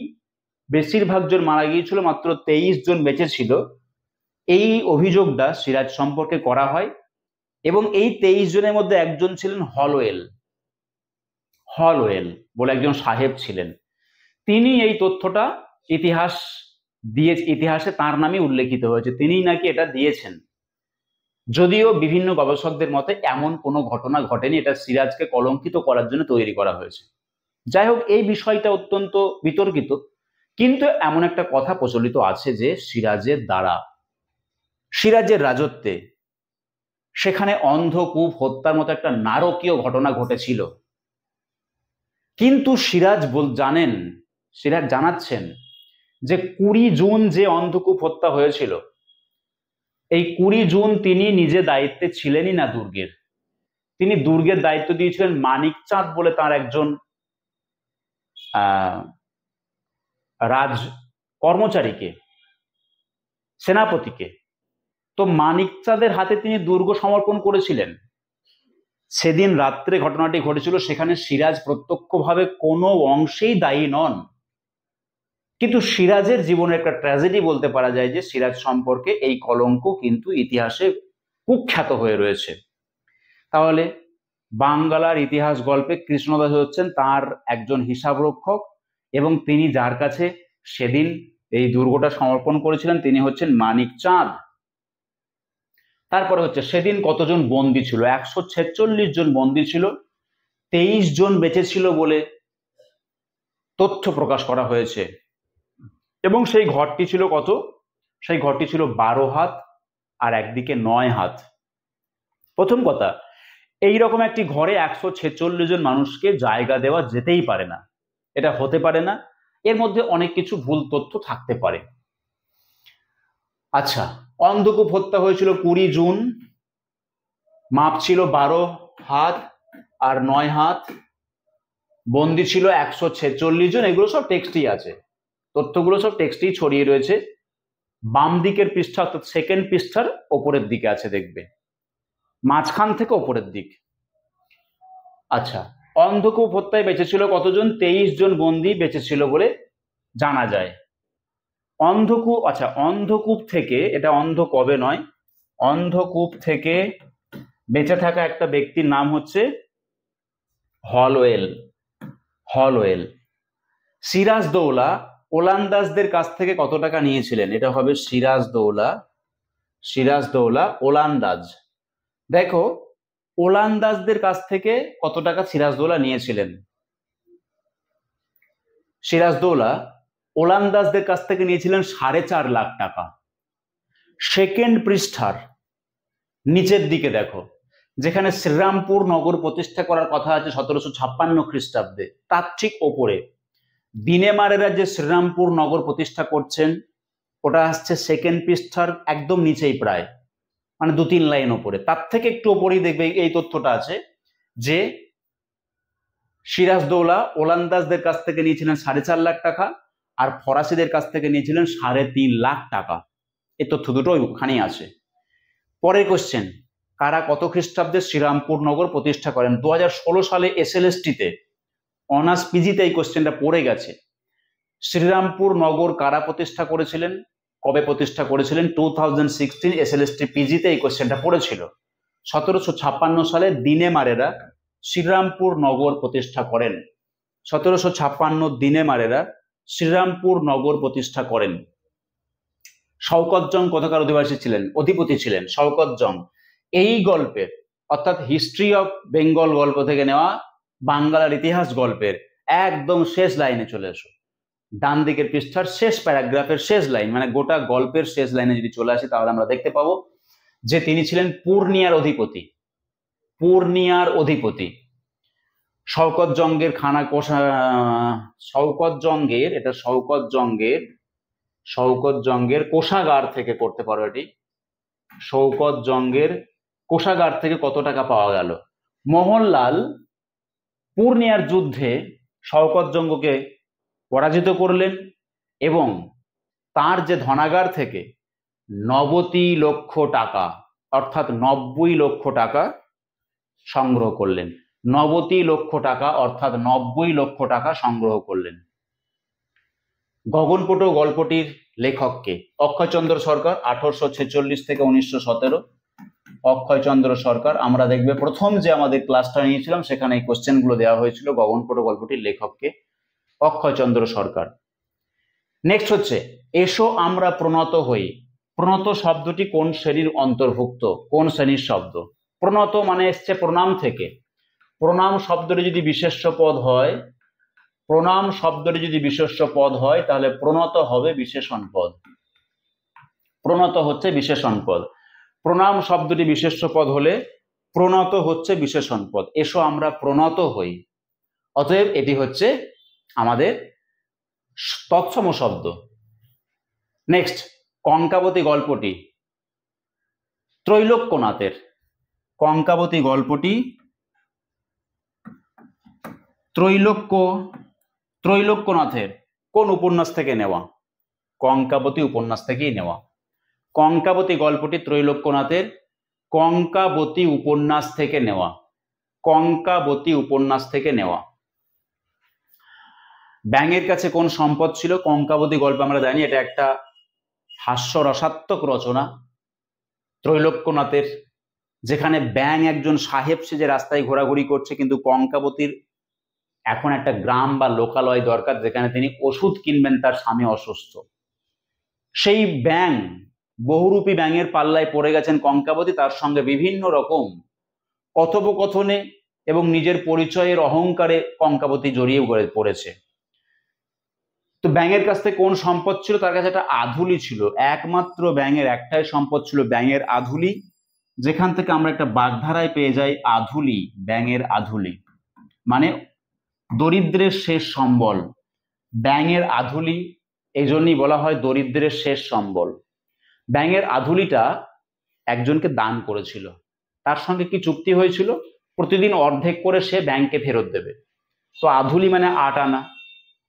বেশিরভাগ জন মারা গিয়েছিল, মাত্র 23 জন বেঁচে ছিল। এই অভিযোগটা সিরাজ সম্পর্কে করা হয়, এবং এই 23 জনের মধ্যে একজন ছিলেন হলওয়েল বলে একজন সাহেব ছিলেন। তিনি এই তথ্যটা ইতিহাসে তার নামে উল্লেখিত হয়েছে, তিনিই নাকি এটা দিয়েছেন। যদিও বিভিন্ন গবেষকদের মতে এমন কোনো ঘটনা ঘটেনি, এটা সিরাজকে কলঙ্কিত করার জন্য তৈরি করা হয়েছে। যাই হোক, এই বিষয়টা অত্যন্ত বিতর্কিত, কিন্তু এমন একটা কথা প্রচলিত আছে যে সিরাজের রাজত্বে সেখানে অন্ধকূপ হত্যার মতো একটা নারকীয় ঘটনা ঘটেছিল। কিন্তু সিরাজ জানাচ্ছেন যে 20 জুন যে অন্ধকূপ হত্যা হয়েছিল, এই 20 জুন তিনি নিজে দায়িত্বে ছিলেনই না দুর্গের। তিনি দুর্গের দায়িত্ব দিয়েছিলেন মানিকচাঁদ বলে তার একজন রাজ কর্মচারীকে, সেনাপতিকে। তো মানিকচাঁদের হাতে তিনি দুর্গ সমর্পণ করেছিলেন। সেদিন রাত্রে ঘটনাটি ঘটেছিল, সেখানে সিরাজ প্রত্যক্ষভাবে কোনো অংশেই দায়ী নন। কিন্তু সিরাজের জীবনের একটা ট্র্যাজেডি বলতে পারা যায় যে সিরাজ সম্পর্কে এই কলঙ্ক কিন্তু ইতিহাসে কুখ্যাত হয়ে রয়েছে। তাহলে বাঙ্গালার ইতিহাস গল্পে কৃষ্ণদাস হচ্ছেন তার একজন হিসাব রক্ষক, এবং তিনি যার কাছে সেদিন এই দুর্গটা সমর্পণ করেছিলেন তিনি হচ্ছেন মানিকচাঁদ। তারপরে হচ্ছে সেদিন কতজন বন্দী ছিল? 146 জন বন্দী ছিল, 23 জন বেঁচে ছিল বলে তথ্য প্রকাশ করা হয়েছে। এবং সেই ঘরটি ছিল কত? সেই ঘরটি ছিল 12 হাত আর একদিকে 9 হাত। প্রথম কথা, এইরকম একটি ঘরে 146 জন মানুষকে জায়গা দেওয়া যেতেই পারে না, এটা হতে পারে না। এর মধ্যে অনেক কিছু ভুল তথ্য থাকতে পারে। আচ্ছা, অন্ধকূপ হত্যা হয়েছিল 20 জুন, মাপ ছিল 12 হাত আর 9 হাত, বন্দী ছিল 146 জন। এগুলো সব টেক্সটই আছে, তথ্যগুলো সব টেক্সটেই ছড়িয়ে রয়েছে। বাম দিকের পৃষ্ঠা অর্থাৎ সেকেন্ড পৃষ্ঠার ওপরের দিকে আছে, দেখবে মাঝখান থেকে ওপরের দিক। আচ্ছা, অন্ধকূপ হত্যায় বেঁচে ছিল কতজন? 23 জন বন্দী বেঁচে ছিল বলে জানা যায়। অন্ধকূপ, আচ্ছা অন্ধকূপ থেকে, এটা অন্ধকবে নয়, অন্ধকূপ থেকে বেঁচে থাকা একটা ব্যক্তির নাম হচ্ছে হলওয়েল। হলওয়েল। সিরাজদৌলা ওলন্দাজদের কাছ থেকে কত টাকা নিয়েছিলেন? এটা হবে সিরাজদৌলা। সিরাজদৌলা ওলন্দাজ। দেখো, ওলন্দাজদের কাছ থেকে কত টাকা সিরাজদৌলা নিয়েছিলেন? সিরাজদৌলা ওলন্দাজদের কাছ থেকে নিয়েছিলেন 4.5 লাখ টাকা। সেকেন্ড পৃষ্ঠার নিচের দিকে দেখো, যেখানে শ্রীরামপুর নগর প্রতিষ্ঠা করার কথা আছে 1756 খ্রিস্টাব্দে, তার ঠিক ওপরে দিনেমারেরা যে শ্রীরামপুর নগর প্রতিষ্ঠা করছেন, ওটা আসছে সেকেন্ড পৃষ্ঠার একদম নিচেই, প্রায় মানে 2-3 লাইন ওপরে। তার থেকে একটু ওপরেই দেখবে এই তথ্যটা আছে যে সিরাজদৌলা ওলন্দাজদের কাছ থেকে নিয়েছিলেন 4.5 লাখ টাকা আর ফরাসিদের কাছ থেকে নিয়েছিলেন 3.5 লাখ টাকা। এই তথ্য দুটো ওখানেই আছে। পরের কোশ্চেন, কারা কত খ্রিস্টাব্দে শ্রীরামপুর নগর প্রতিষ্ঠা করেন? 2016 সালে এসএলএসটি-তে অনার্স পিজিতে এই কোশ্চেনটা পড়ে গেছে। শ্রীরামপুর নগর কারা প্রতিষ্ঠা করেছিলেন, কবে প্রতিষ্ঠা করেছিলেন? 2016 এসএলএসটি পিজিতে এই কোশ্চেনটা পড়েছিল। 1756 সালে দিনেমারেরা শ্রীরামপুর নগর প্রতিষ্ঠা করেন। 1756 দিনেমারেরা শ্রীরামপুর নগর প্রতিষ্ঠা করেন। শওকত জং কোথাকার অধিবাসী ছিলেন? অধিপতি ছিলেন শওকত জং। এই গল্পের অর্থাৎ হিস্ট্রি অফ বেঙ্গল গল্প থেকে নেওয়া বাংলার ইতিহাস গল্পের একদম শেষ লাইনে চলে এসো, ডান দিকের পৃষ্ঠার শেষ প্যারাগ্রাফের শেষ লাইন, মানে গোটা গল্পের শেষ লাইনে যদি চলে আসি তাহলে আমরা দেখতে পাবো যে তিনি ছিলেন পূর্ণিয়ার অধিপতি। পূর্ণিয়ার অধিপতি শওকত জঙ্গের খানা কোষা, শওকত জঙ্গের, এটা শওকত জঙ্গের কোষাগার থেকে করতে পারো এটি। শওকত জঙ্গের কোষাগার থেকে কত টাকা পাওয়া গেল? মোহনলাল পূর্ণিয়ার যুদ্ধে শওকত জঙ্গকে পরাজিত করলেন এবং তার যে ধনাগার থেকে 90 লক্ষ টাকা অর্থাৎ 90 লক্ষ টাকা সংগ্রহ করলেন। 90 লক্ষ টাকা অর্থাৎ 90 লক্ষ টাকা সংগ্রহ করলেন। গগনপোটো গল্পটির লেখককে? অক্ষয়চন্দ্র সরকার, 1846 থেকে 1917। অক্ষয়চন্দ্র সরকার। আমরা দেখবে প্রথম যে আমাদের ক্লাসটা নিয়েছিলাম সেখানে এই কোশ্চেনগুলো দেওয়া হয়েছিল। গগনপোটো গল্পটির লেখককে? অক্ষয়চন্দ্র সরকার। নেক্সট হচ্ছে এসো আমরা প্রণত হই। প্রণত শব্দটি কোন শ্রেণীর অন্তর্ভুক্ত? কোন শ্রেণীর শব্দ? প্রণত মানে এসছে প্রণাম থেকে। প্রণাম শব্দটি যদি বিশেষ্য পদ হয়, প্রণাম শব্দটি যদি বিশেষ্য পদ হয় তাহলে প্রণত হবে বিশেষণ পদ। প্রণত হচ্ছে বিশেষণ পদ। প্রণাম শব্দটি বিশেষ্য পদ হলে প্রণত হচ্ছে বিশেষণ পদ। এসো আমরা প্রণত হই। অতএব এটি হচ্ছে আমাদের তৎসম শব্দ। নেক্সট, কঙ্কাবতী গল্পটি ত্রৈলোক্যনাথের। কঙ্কাবতী গল্পটি ত্রৈলোক্যনাথের কোন উপন্যাস থেকে নেওয়া? কঙ্কাবতী উপন্যাস থেকেই নেওয়া। কঙ্কাবতী গল্পটি ত্রৈলোক্যনাথের কঙ্কাবতী উপন্যাস থেকে নেওয়া। কঙ্কাবতী উপন্যাস থেকে নেওয়া। ব্যাঙের কাছে কোন সম্পদ ছিল? কঙ্কাবতী গল্প আমরা জানি এটা একটা হাস্যরসাত্মক রচনা ত্রৈলোক্যনাথের, যেখানে ব্যাঙ একজন সাহেব সেজে রাস্তায় ঘোরাঘুরি করছে, কিন্তু কঙ্কাবতীর এখন একটা গ্রাম বা লোকালয় দরকার যেখানে তিনি ওষুধ কিনবেন, তার স্বামী অসুস্থ। সেই ব্যাঙ, বহুরূপী ব্যাঙের পাল্লায় পড়ে গেছেন কঙ্কাবতী, তার সঙ্গে বিভিন্ন রকম কথোপকথনে এবং নিজের পরিচয়ের অহংকারে কঙ্কাবতী জড়িয়ে পড়েছে। তো ব্যাঙের কাছ থেকে কোন সম্পদ ছিল? তার কাছে একটা আধুলি ছিল। একমাত্র ব্যাঙের একটাই সম্পদ ছিল ব্যাঙের আধুলি, যেখান থেকে আমরা একটা বাগধারায় পেয়ে যাই আধুলি। ব্যাঙের আধুলি মানে দরিদ্রের শেষ সম্বল। ব্যাঙের আধুলি এই জন্যই বলা হয় দরিদ্রের শেষ সম্বল। ব্যাঙের আধুলিটা একজনকে দান করেছিল, তার সঙ্গে কি চুক্তি হয়েছিল, প্রতিদিন অর্ধেক করে সে ব্যাংকে ফেরত দেবে। তো আধুলি মানে 8 আনা,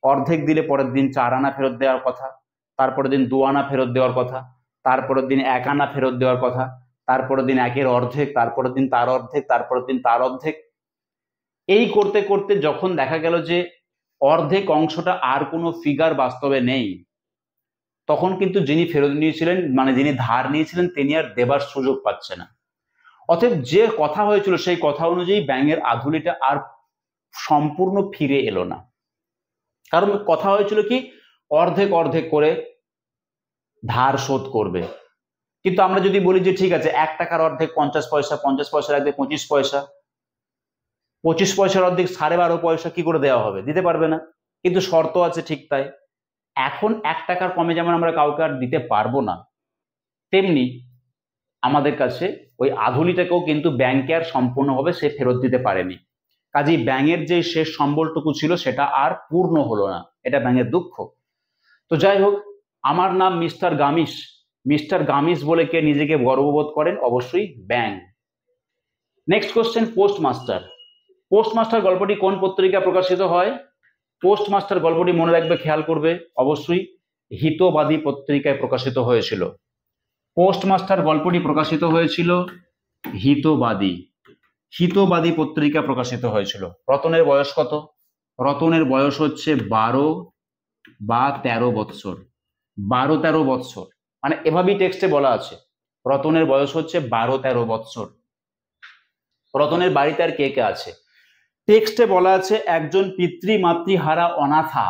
অর্ধেক দিলে পরের দিন 4 আনা ফেরত দেওয়ার কথা, তারপরের দিন 2 আনা ফেরত দেওয়ার কথা, তারপরের দিন 1 আনা ফেরত দেওয়ার কথা, তারপরের দিন 1-এর অর্ধেক, তারপরের দিন তার অর্ধেক, তারপরের দিন তার অর্ধেক। এই করতে করতে যখন দেখা গেল যে অর্ধেক অংশটা আর কোনো ফিগার বাস্তবে নেই, তখন কিন্তু যিনি ফেরত নিয়েছিলেন, মানে যিনি ধার নিয়েছিলেন, তিনি আর দেবার সুযোগ পাচ্ছে না। অতএব যে কথা হয়েছিল সেই কথা অনুযায়ী ব্যাঙের আধুলিটা আর সম্পূর্ণ ফিরে এলো না। কারণ কথা হয়েছিল কি অর্ধেক অর্ধেক করে ধার শোধ করবে। কিন্তু আমরা যদি বলি যে ঠিক আছে 1 টাকার অর্ধেক 50 পয়সা, 50 পয়সার অর্ধেক 25 পয়সা, 25 পয়সার অর্ধেক 12.5 পয়সা, কি করে দেওয়া হবে? দিতে পারবে না। কিন্তু শর্ত আছে ঠিক তাই, এখন 1 টাকার কমে যেমন আমরা কাউকে আর দিতে পারবো না, তেমনি আমাদের কাছে ওই আধুলিটাকেও কিন্তু ব্যাংকে আর সম্পূর্ণভাবে সে ফেরত দিতে পারেনি। কাজেই ব্যাঙের যে শেষ সম্বলটুকু ছিল সেটা আর পূর্ণ হলো না, এটা ব্যাঙের দুঃখ। তো যাই হোক, আমার নাম মিস্টার গামিস। মিস্টার গামিস বলে কে নিজেকে গর্ববোধ করেন? অবশ্যই ব্যাঙ। Next question, postmaster. পোস্টমাস্টার গল্পটি কোন পত্রিকায় প্রকাশিত হয়? পোস্টমাস্টার গল্পটি মনে রাখবে, খেয়াল করবে, অবশ্যই হিতবাদী পত্রিকায় প্রকাশিত হয়েছিল। পোস্টমাস্টার গল্পটি প্রকাশিত হয়েছিল হিতবাদী, হিতবাদী পত্রিকা প্রকাশিত হয়েছিল। রতনের বয়স কত? রতনের বয়স হচ্ছে 12 বা 13 বৎসর। 12-13 বৎসর, মানে এভাবেই টেক্সটে বলা আছে, রতনের বয়স হচ্ছে 12-13 বৎসর। রতনের বাড়িতে আর কে কে আছে? টেক্সটে বলা আছে একজন পিতৃমাতৃহারা অনাথা।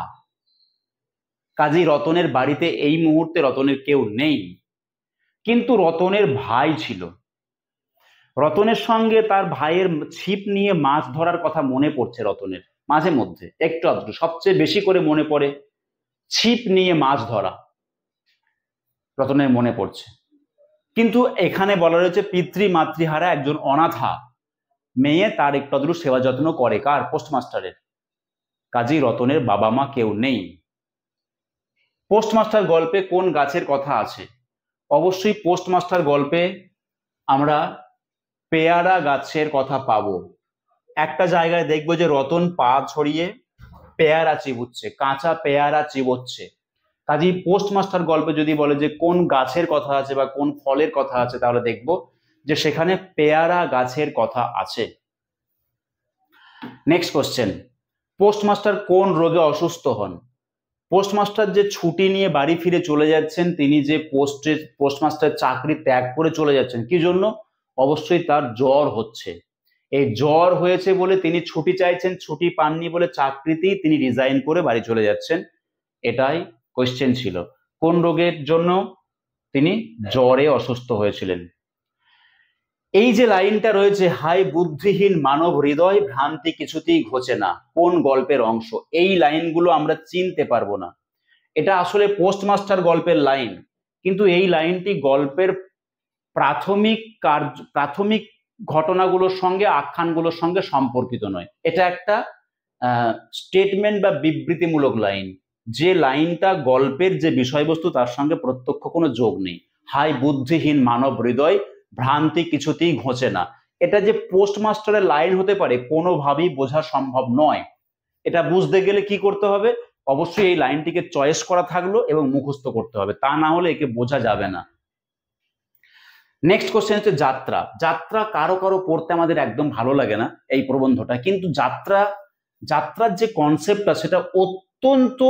কাজী রতনের বাড়িতে এই মুহূর্তে রতনের কেউ নেই, কিন্তু রতনের ভাই ছিল। রতনের সঙ্গে তার ভাইয়ের ছিপ নিয়ে মাছ ধরার কথা মনে পড়ছে রতনের, মাঝে মধ্যে একটু আধটু, সবচেয়ে বেশি করে মনে পড়ে ছিপ নিয়ে মাছ ধরা, রতনের মনে পড়ছে। কিন্তু এখানে বলা রয়েছে পিতৃমাতৃহারা একজন অনাথা মেয়ে, তার একটু আধটু সেবা যত্ন করে, কার? পোস্টমাস্টারের। কাজী রতনের বাবা মা কেউ নেই। পোস্টমাস্টার গল্পে কোন গাছের কথা আছে? অবশ্যই পোস্টমাস্টার গল্পে আমরা পেয়ারা গাছের কথা পাবো। একটা জায়গায় দেখবো যে রতন পা ছড়িয়ে পেয়ারা চিবুচ্ছে, কাঁচা পেয়ারা চিবোচ্ছে। কাজেই পোস্টমাস্টার গল্পে যদি বলে যে কোন গাছের কথা আছে বা কোন ফলের কথা আছে, তাহলে দেখব যে সেখানে পেয়ারা গাছের কথা আছে। নেক্সট কোশ্চেন, পোস্টমাস্টার কোন রোগে অসুস্থ হন? পোস্টমাস্টার যে ছুটি নিয়ে বাড়ি ফিরে চলে যাচ্ছেন, তিনি যে পোস্টমাস্টার চাকরি ত্যাগ করে চলে যাচ্ছেন, কি জন্য? অবশ্যই তার জ্বর হচ্ছে। এই জ্বর হয়েছে বলে তিনি ছুটি চাইছেন, ছুটি পাননি বলে চাকরিতেই তিনি রিজাইন করে বাড়ি চলে যাচ্ছেন। এটাই কোশ্চেন ছিল, কোন রোগের জন্য তিনি জ্বরে অসুস্থ হয়েছিলেন। এই যে লাইনটা রয়েছে, হাই বুদ্ধিহীন মানব হৃদয়, ভ্রান্তি কিছুতেই ঘোচে না, কোন গল্পের অংশ? এই লাইনগুলো আমরা চিনতে পারবো না। এটা আসলে পোস্টমাস্টার গল্পের লাইন, কিন্তু এই লাইনটি গল্পের প্রাথমিক ঘটনাগুলোর সঙ্গে, আখ্যানগুলোর সঙ্গে সম্পর্কিত নয়। এটা একটা স্টেটমেন্ট বা বিবৃতিমূলক লাইন, যে লাইনটা গল্পের যে বিষয়বস্তু তার সঙ্গে প্রত্যক্ষ কোনো যোগ নেই। হাই বুদ্ধিহীন মানব হৃদয়, ভ্রান্তি কিছুতেই ঘোচে না, এটা যে পোস্টমাস্টারের লাইন হতে পারে কোনোভাবেই বোঝা সম্ভব নয়। এটা বুঝতে গেলে কি করতে হবে? অবশ্যই এই লাইনটিকে চয়েস করা থাকলো এবং মুখস্থ করতে হবে, তা না হলে একে বোঝা যাবে না। নেক্সট কোশ্চেন হচ্ছে যাত্রা। যাত্রা কারো কারো পড়তে আমাদের একদম ভালো লাগে না এই প্রবন্ধটা, কিন্তু যাত্রার যে কনসেপ্টটা সেটা অত্যন্ত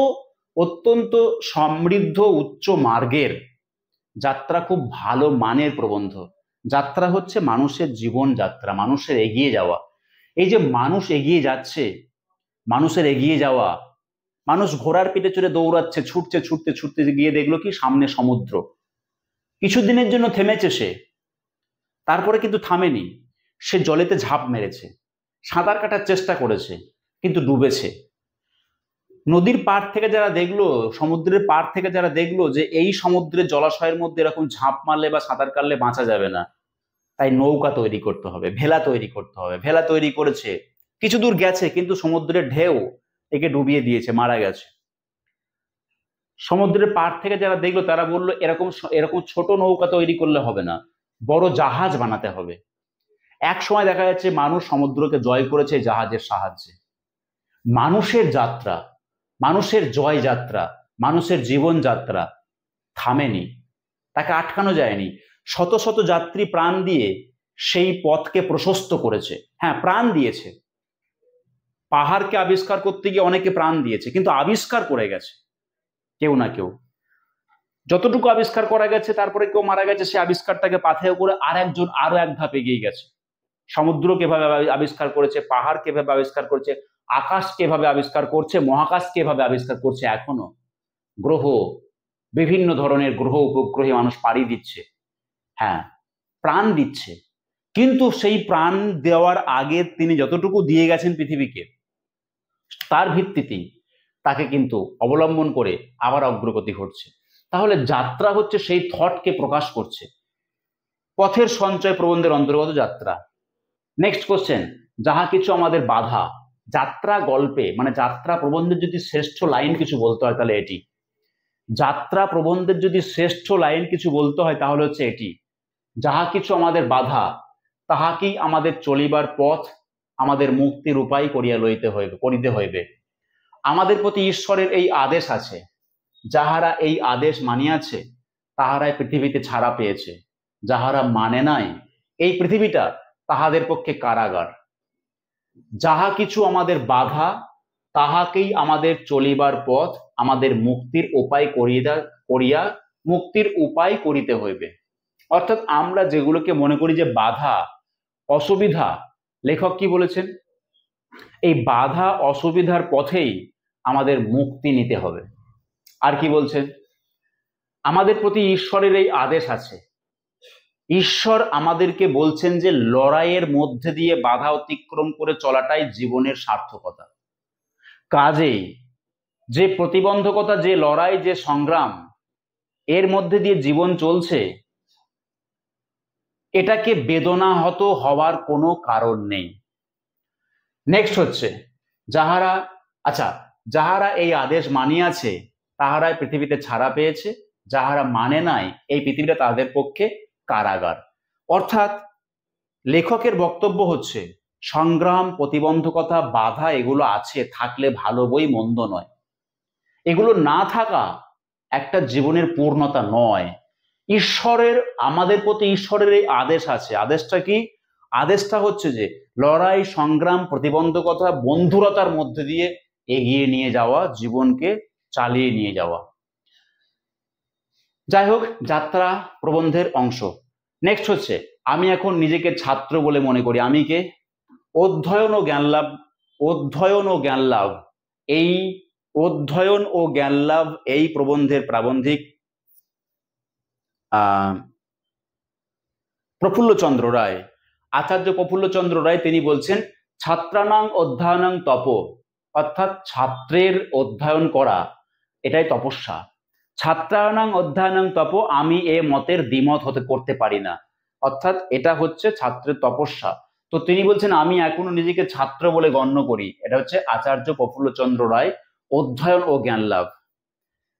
অত্যন্ত সমৃদ্ধ, উচ্চ মার্গের। যাত্রা খুব ভালো মানের প্রবন্ধ। যাত্রা হচ্ছে মানুষের জীবন যাত্রা, মানুষের এগিয়ে যাওয়া। এই যে মানুষ এগিয়ে যাচ্ছে, মানুষের এগিয়ে যাওয়া, মানুষ ঘোড়ার পিঠে চড়ে দৌড়াচ্ছে, ছুটতে ছুটতে ছুটতে গিয়ে দেখলো কি সামনে সমুদ্র। কিছুদিনের জন্য থেমেছে সে, তারপরে কিন্তু থামেনি, সে জলেতে ঝাঁপ মেরেছে, সাঁতার কাটার চেষ্টা করেছে, কিন্তু ডুবেছে। নদীর পাড় থেকে যারা দেখলো, সমুদ্রের পাড় থেকে যারা দেখলো যে এই সমুদ্রের জলাশয়ের মধ্যে এরকম ঝাঁপ মারলে বা সাঁতার কাটলে বাঁচা যাবে না, তাই নৌকা তৈরি করতে হবে, ভেলা তৈরি করতে হবে। ভেলা তৈরি করেছে, কিছু দূর গেছে, কিন্তু সমুদ্রের ঢেউ একে ডুবিয়ে দিয়েছে, মারা গেছে। সমুদ্রের পার থেকে যারা দেখলো তারা বললো এরকম এরকম ছোট নৌকা তৈরি করলে হবে না, বড় জাহাজ বানাতে হবে। এক সময় দেখা যাচ্ছে মানুষ সমুদ্রকে জয় করেছে জাহাজের সাহায্যে। মানুষের যাত্রা, মানুষের জয় যাত্রা, মানুষের জীবন যাত্রা থামেনি, তাকে আটকানো যায়নি। শত শত যাত্রী প্রাণ দিয়ে সেই পথকে প্রশস্ত করেছে। হ্যাঁ, প্রাণ দিয়েছে, পাহাড়কে আবিষ্কার করতে গিয়ে অনেকে প্রাণ দিয়েছে, কিন্তু আবিষ্কার করে গেছে কেউ না কেউ। যতটুকু আবিষ্কার করা গেছে তারপরে কেউ মারা গেছে, সে আবিষ্কারটাকে পাথেয় করে আর একজন আরো এক ধাপ এগিয়ে গেছে। সমুদ্র কিভাবে আবিষ্কার করেছে, পাহাড় কিভাবে আবিষ্কার করেছে, আকাশ কিভাবে আবিষ্কার করছে, মহাকাশ কিভাবে আবিষ্কার করছে, এখনো গ্রহ, বিভিন্ন ধরনের গ্রহ উপগ্রহে মানুষ পাড়ি দিচ্ছে, হ্যাঁ প্রাণ দিচ্ছে। কিন্তু সেই প্রাণ দেওয়ার আগে তিনি যতটুকু দিয়ে গেছেন পৃথিবীকে, তার ভিত্তিতেই তাকে কিন্তু অবলম্বন করে আবার অগ্রগতি ঘটছে। তাহলে যাত্রা হচ্ছে সেই থটকে প্রকাশ করছে, পথের সঞ্চয় প্রবন্ধের অন্তর্গত যাত্রা। নেক্সট কোশ্চেন, যাহা কিছু আমাদের বাধা। যাত্রা গল্পে মানে যাত্রা প্রবন্ধের যদি শ্রেষ্ঠ লাইন কিছু বলতে হয় তাহলে এটি। যাত্রা প্রবন্ধের যদি শ্রেষ্ঠ লাইন কিছু বলতে হয় তাহলে হচ্ছে এটি, যাহা কিছু আমাদের বাধা তাহাকেই আমাদের চলিবার পথ, আমাদের মুক্তির উপায় করিতে হইবে। আমাদের প্রতি ঈশ্বরের এই আদেশ আছে, যাহারা এই আদেশ মানিয়াছে তাহারাই পৃথিবীতে ছাড়া পেয়েছে, যাহারা মানে নাই এই পৃথিবীটা তাহাদের পক্ষে কারাগার। যাহা কিছু আমাদের বাধা তাহাকেই আমাদের চলিবার পথ, আমাদের মুক্তির উপায় করিয়া মুক্তির উপায় করিতে হইবে। অর্থাৎ আমরা যেগুলোকে মনে করি যে বাধা অসুবিধা, লেখক কি বলেছেন, এই বাধা অসুবিধার পথেই আমাদের মুক্তি নিতে হবে। আর কি বলছেন, আমাদের প্রতি ঈশ্বরের এই আদেশ আছে, ঈশ্বর আমাদেরকে বলছেন যে লড়াইয়ের মধ্যে দিয়ে বাধা অতিক্রম করে চলাটাই জীবনের সার্থকতা। কাজেই যে প্রতিবন্ধকতা, যে লড়াই, যে সংগ্রাম এর মধ্যে দিয়ে জীবন চলছে, এটাকে বেদনাহত হওয়ার কোনো কারণ নেই। নেক্সট হচ্ছে যাহারা এই আদেশ মানিয়াছে তাহারাই পৃথিবীতে ছাড়া পেয়েছে, যাহারা মানে নাই এই পৃথিবীটা তাদের পক্ষে কারাগার। অর্থাৎ লেখকের বক্তব্য হচ্ছে সংগ্রাম, প্রতিবন্ধকতা, বাধা এগুলো আছে, থাকলে ভালো বই মন্দ নয়, এগুলো না থাকা একটা জীবনের পূর্ণতা নয়। আমাদের প্রতি ঈশ্বরের এই আদেশ আছে। আদেশটা কি? আদেশটা হচ্ছে যে লড়াই, সংগ্রাম, প্রতিবন্ধকতা, বন্ধুরতার মধ্যে দিয়ে এগিয়ে নিয়ে যাওয়া, জীবনকে চালিয়ে নিয়ে যাওয়া। যাই হোক, যাত্রা প্রবন্ধের অংশ। নেক্সট হচ্ছে, আমি এখন নিজেকে ছাত্র বলে মনে করি। আমি কে? অধ্যয়ন ও জ্ঞান লাভ। অধ্যয়ন ও জ্ঞান লাভ, এই অধ্যয়ন ও জ্ঞান লাভ এই প্রবন্ধের প্রাবন্ধিক প্রফুল্লচন্দ্র রায়, আচার্য প্রফুল্লচন্দ্র রায়, তিনি বলছেন ছাত্রানাং অধ্যয়নাং তপ, অর্থাৎ ছাত্রের অধ্যয়ন করা এটাই তপস্যা। ছাত্রানাং অধ্যয়নাং তপ, আমি এ মতের দ্বিমত করতে পারি না, অর্থাৎ এটা হচ্ছে ছাত্রের তপস্যা। তো তিনি বলছেন আমি এখনো নিজেকে ছাত্র বলে গণ্য করি। এটা হচ্ছে আচার্য প্রফুল্লচন্দ্র রায়, অধ্যয়ন ও জ্ঞান লাভ।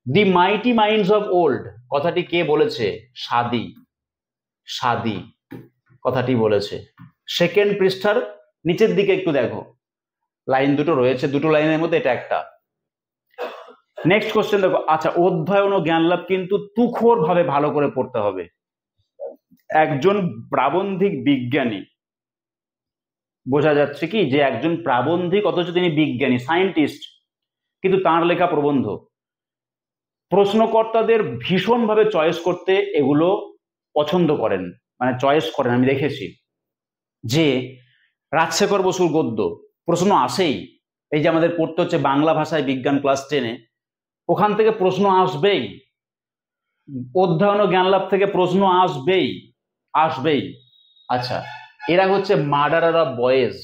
দি মাইটি মাইন্ডস অফ ওল্ড, কথাটি কে বলেছে? সাদি কথাটি বলেছে। সেকেন্ড পৃষ্ঠার নিচের দিকে একটু দেখো, লাইন দুটো রয়েছে, দুটো লাইনের মধ্যে এটা একটা। নেক্সট কোশ্চেন দেখো। আচ্ছা, অধ্যয়ন ও জ্ঞান লাভ কিন্তু তুখোর ভাবে ভালো করে পড়তে হবে। একজন প্রাবন্ধিক বিজ্ঞানী, বোঝা যাচ্ছে কি যে একজন প্রাবন্ধিক অথচ তিনি বিজ্ঞানী, সায়েন্টিস্ট, কিন্তু তার লেখা প্রবন্ধ প্রশ্নকর্তাদের ভীষণভাবে চয়েস করতে এগুলো পছন্দ করেন, মানে চয়েস করেন। আমি দেখেছি যে রাজশেখর বসুর গদ্য প্রশ্ন আসেই, এই যে আমাদের পড়তে হচ্ছে বাংলা ভাষায় বিজ্ঞান ক্লাস 10-এ, ওখান থেকে প্রশ্ন আসবেই, অধ্যয়ন ও জ্ঞান লাভ থেকে প্রশ্ন আসবেই। আচ্ছা, এরা হচ্ছে মার্ডারার অফ বয়েজ।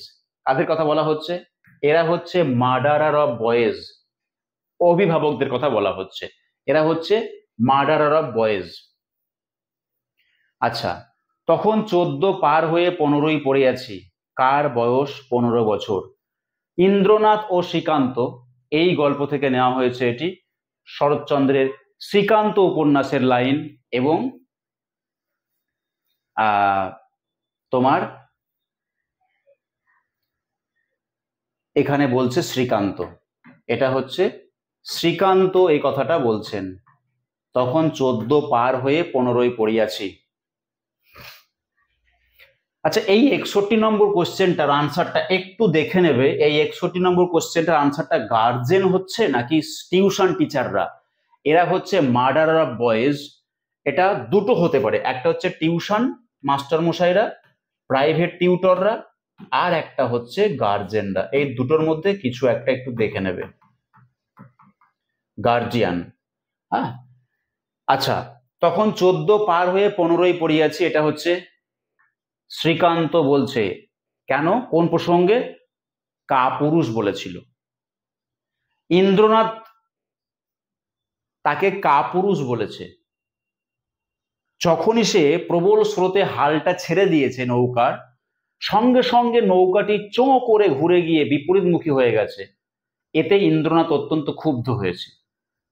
কাদের কথা বলা হচ্ছে? এরা হচ্ছে মার্ডারার অফ বয়েজ, অভিভাবকদের কথা বলা হচ্ছে। এরা হচ্ছে মার্ডারার অফ বয়েজ। আচ্ছা, তখন 14 পার হয়ে 15ই পড়ে আছি, কার বয়স 15 বছর। ইন্দ্রনাথ ও শ্রীকান্ত, এই গল্প থেকে নেওয়া হয়েছে এটি। শরৎচন্দ্রের শ্রীকান্ত উপন্যাসের লাইন এবং তোমার এখানে বলছে শ্রীকান্ত, এটা হচ্ছে শ্রীকান্ত এই কথাটা বলছেন, তখন 14 পার হয়ে 15 পড়িয়াছি। আচ্ছা, এই 61 নম্বর কোশ্চেনটার আনসারটা একটু দেখে নেবে। এই 61 নম্বর কোশ্চেনটার আনসারটা গার্জেন হচ্ছে নাকি টিউশন টিচাররা, এরা হচ্ছে মার্ডারার অফ বয়েজ। এটা দুটো হতে পারে, একটা হচ্ছে টিউশন মাস্টার মশাইরা, প্রাইভেট টিউটররা, আর একটা হচ্ছে গার্জেনরা। এই দুটোর মধ্যে কিছু একটা একটু দেখে নেবে। গার্জিয়ান, হ্যাঁ। আচ্ছা, তখন 14 পার হয়ে 15 পড়িয়াছি, এটা হচ্ছে শ্রীকান্ত বলছে। কেন, কোন প্রসঙ্গে? কাপুরুষ বলেছিল। ইন্দ্রনাথ তাকে কাপুরুষ বলেছে। যখনই সে প্রবল স্রোতে হালটা ছেড়ে দিয়েছে নৌকার, সঙ্গে সঙ্গে নৌকাটি চোঁ করে ঘুরে গিয়ে বিপরীতমুখী হয়ে গেছে। এতে ইন্দ্রনাথ অত্যন্ত ক্ষুব্ধ হয়েছে,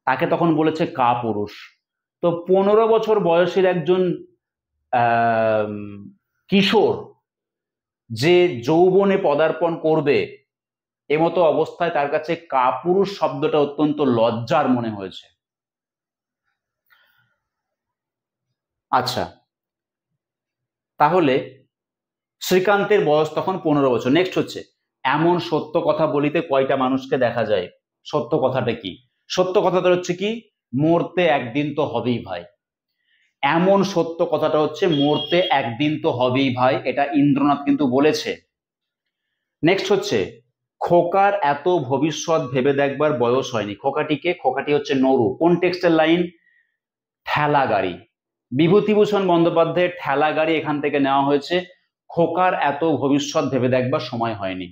তাকে তখন বলেছে কাপুরুষ। তো 15 বছর বয়সের একজন কিশোর যে যৌবনে পদার্পণ করবে, এমতো অবস্থায় তার কাছে কাপুরুষ শব্দটা অত্যন্ত লজ্জার মনে হয়েছে। আচ্ছা, তাহলে শ্রীকান্তের বয়স তখন 15 বছর। নেক্সট হচ্ছে, এমন সত্য কথা বলিতে কয়টা মানুষকে দেখা যায়? সত্য কথাটা কি? সত্য কথাটা হচ্ছে কি, মরতে একদিন তো হবেই ভাই। এমন সত্য কথাটা হচ্ছে মরতে একদিন তো হবেই ভাই, এটা ইন্দ্রনাথ কিন্তু বলেছে। নেক্সট হচ্ছে, খোকার এত ভবিষ্যৎ ভেবে দেখবার বয়স হয়নি। খোকাটিকে, খোকাটি হচ্ছে নরু। কোন টেক্সটের লাইন? ঠেলা গাড়ি। বিভূতিভূষণ বন্দ্যোপাধ্যায়ের ঠেলা গাড়ি এখান থেকে নেওয়া হয়েছে। খোকার এত ভবিষ্যৎ ভেবে দেখবার সময় হয়নি।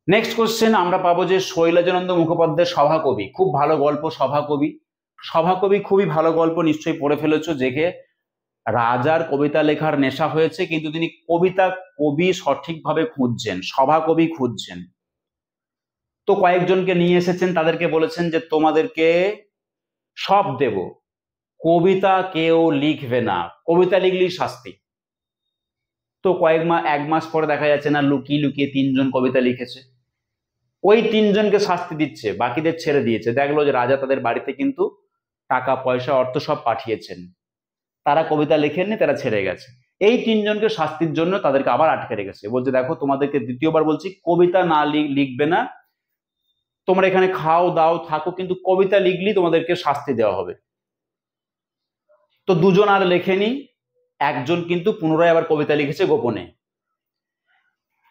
নেক্সট কোশ্চেন আমরা পাবো যে শৈলজানন্দ মুখোপাধ্যায়ের সভাকবি, খুব ভালো গল্প সভাকবি। সভাকবি খুবই ভালো গল্প, নিশ্চয়ই পড়ে ফেলেছো। দেখে রাজার কবিতা লেখার নেশা হয়েছে, কিন্তু তিনি কবি সঠিকভাবে খুঁজছেন, সভাকবি খুঁজছেন। তো কয়েকজনকে নিয়ে এসেছেন, তাদেরকে বলেছেন যে তোমাদেরকে সব দেব, কবিতা কেউ লিখবে না, কবিতা লিখলেই শাস্তি। তো এক মাস পরে দেখা যাচ্ছে না, লুকিয়ে লুকিয়ে 3 জন কবিতা লিখেছে। ওই 3 জনকে শাস্তি দিচ্ছে, বাকিদের ছেড়ে দিয়েছে। দেখলো যে রাজা তাদের বাড়িতে কিন্তু টাকা পয়সা অর্থ সব পাঠিয়েছেন, তারা কবিতা লেখেননি, তারা ছেড়ে গেছে। এই 3 জনকে শাস্তির জন্য তাদেরকে আবার আটকে রেখেছে। বলছে দেখো, তোমাদেরকে দ্বিতীয়বার বলছি, কবিতা না লিখবে না, তোমরা এখানে খাও দাও থাকো, কিন্তু কবিতা লিখলেই তোমাদেরকে শাস্তি দেওয়া হবে। তো 2 জন আর লেখেনি, একজন কিন্তু পুনরায় আবার কবিতা লিখেছে গোপনে।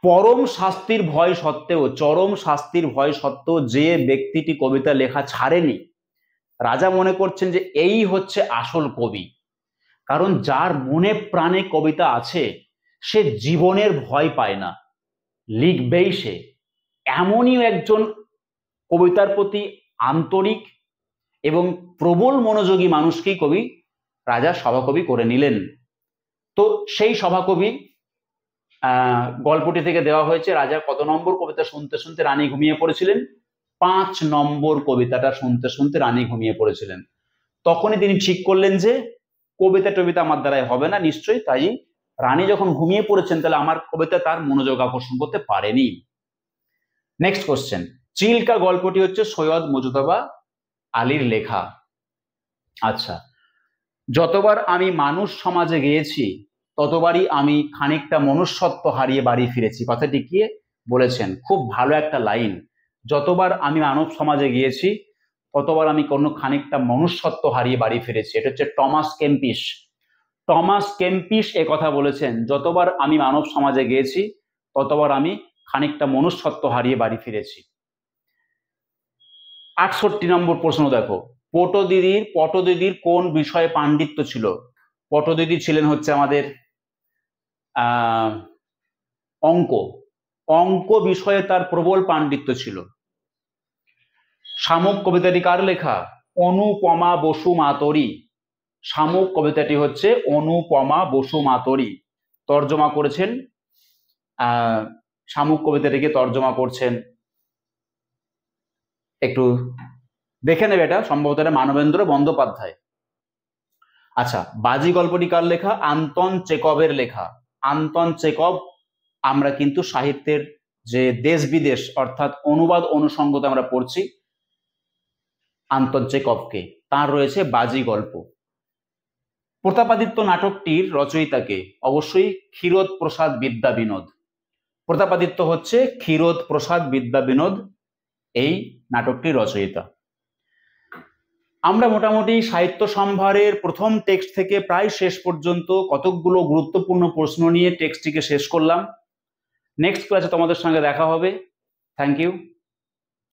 পরম শাস্তির ভয় সত্ত্বেও, চরম শাস্তির ভয় সত্ত্বেও যে ব্যক্তিটি কবিতা লেখা ছাড়েনি, রাজা মনে করছেন যে এই হচ্ছে আসল কবি। কারণ যার মনে প্রাণে কবিতা আছে, সে জীবনের ভয় পায় না, লিখবেই সে। এমনই একজন কবিতার প্রতি আন্তরিক এবং প্রবল মনোযোগী মানুষকেই রাজা সভাকবি করে নিলেন। তো সেই সভাকবি গল্পটি থেকে দেওয়া হয়েছে। রাজা কত নম্বর কবিতা শুনতে শুনতে রানী ঘুমিয়ে পড়েছিলেন? 5 নম্বর কবিতাটা শুনতে শুনতে রানী ঘুমিয়ে পড়েছিলেন। তখনই তিনি ঠিক করলেন যে কবিতা টবিতা আমার দ্বারাই হবে না নিশ্চয়ই, তাই রানী যখন ঘুমিয়ে পড়েছেন, তাহলে আমার কবিতা তার মনোযোগ আকর্ষণ করতে পারেনি। নেক্সট কোশ্চেন, চিল্কা গল্পটি হচ্ছে সৈয়দ মুজতবা আলীর লেখা। আচ্ছা, যতবার আমি মানুষ সমাজে গিয়েছি, ততবারই আমি খানিকটা মনুষ্যত্ব হারিয়ে বাড়ি ফিরেছি। কথাটি কি বলেছেন? খুব ভালো একটা লাইন। যতবার আমি মানব সমাজে গিয়েছি, ততবার আমি খানিকটা মনুষ্যত্ব হারিয়ে বাড়ি ফিরেছি। এটা হচ্ছে টমাস কেম্পিস। টমাস কেম্পিস এ কথা বলেছেন, যতবার আমি মানব সমাজে গিয়েছি, ততবার আমি খানিকটা মনুষ্যত্ব হারিয়ে বাড়ি ফিরেছি। 68 নম্বর প্রশ্ন দেখো, পটদিদির কোন বিষয়ে পাণ্ডিত্য ছিল? পটদিদি ছিলেন হচ্ছে আমাদের অঙ্ক বিষয়ে তার প্রবল পাণ্ডিত্য ছিল। শামুক কবিতাটি কার লেখা? অনুপমা বসু মাতরি। শামুক কবিতাটি হচ্ছে অনুপমা বসু মাতরি তর্জমা করেছেন। শামুক কবিতাটিকে তর্জমা করছেন, একটু দেখে নেবে, এটা সম্ভবত এটা মানবেন্দ্র বন্দ্যোপাধ্যায়। আচ্ছা, বাজি গল্পটি কার লেখা? আন্তন চেকভের লেখা। আন্তন চেকভ, আমরা কিন্তু সাহিত্যের যে দেশ বিদেশ অর্থাৎ অনুবাদ অনুষঙ্গতে আমরা পড়ছি আন্তন চেকভকে, তার রয়েছে বাজি গল্প। প্রতাপাদিত্য নাটকটির রচয়িতাকে? অবশ্যই ক্ষীরোদ প্রসাদ বিদ্যাবিনোদ। প্রতাপাদিত্য হচ্ছে ক্ষীরোদ প্রসাদ বিদ্যাবিনোদ এই নাটকটির রচয়িতা। আমরা মোটামুটি সাহিত্য সম্ভারের প্রথম টেক্সট থেকে প্রায় শেষ পর্যন্ত কতকগুলো গুরুত্বপূর্ণ প্রশ্ন নিয়ে টেক্সটটিকে শেষ করলাম। নেক্সট ক্লাসে তোমাদের সঙ্গে দেখা হবে। Thank you.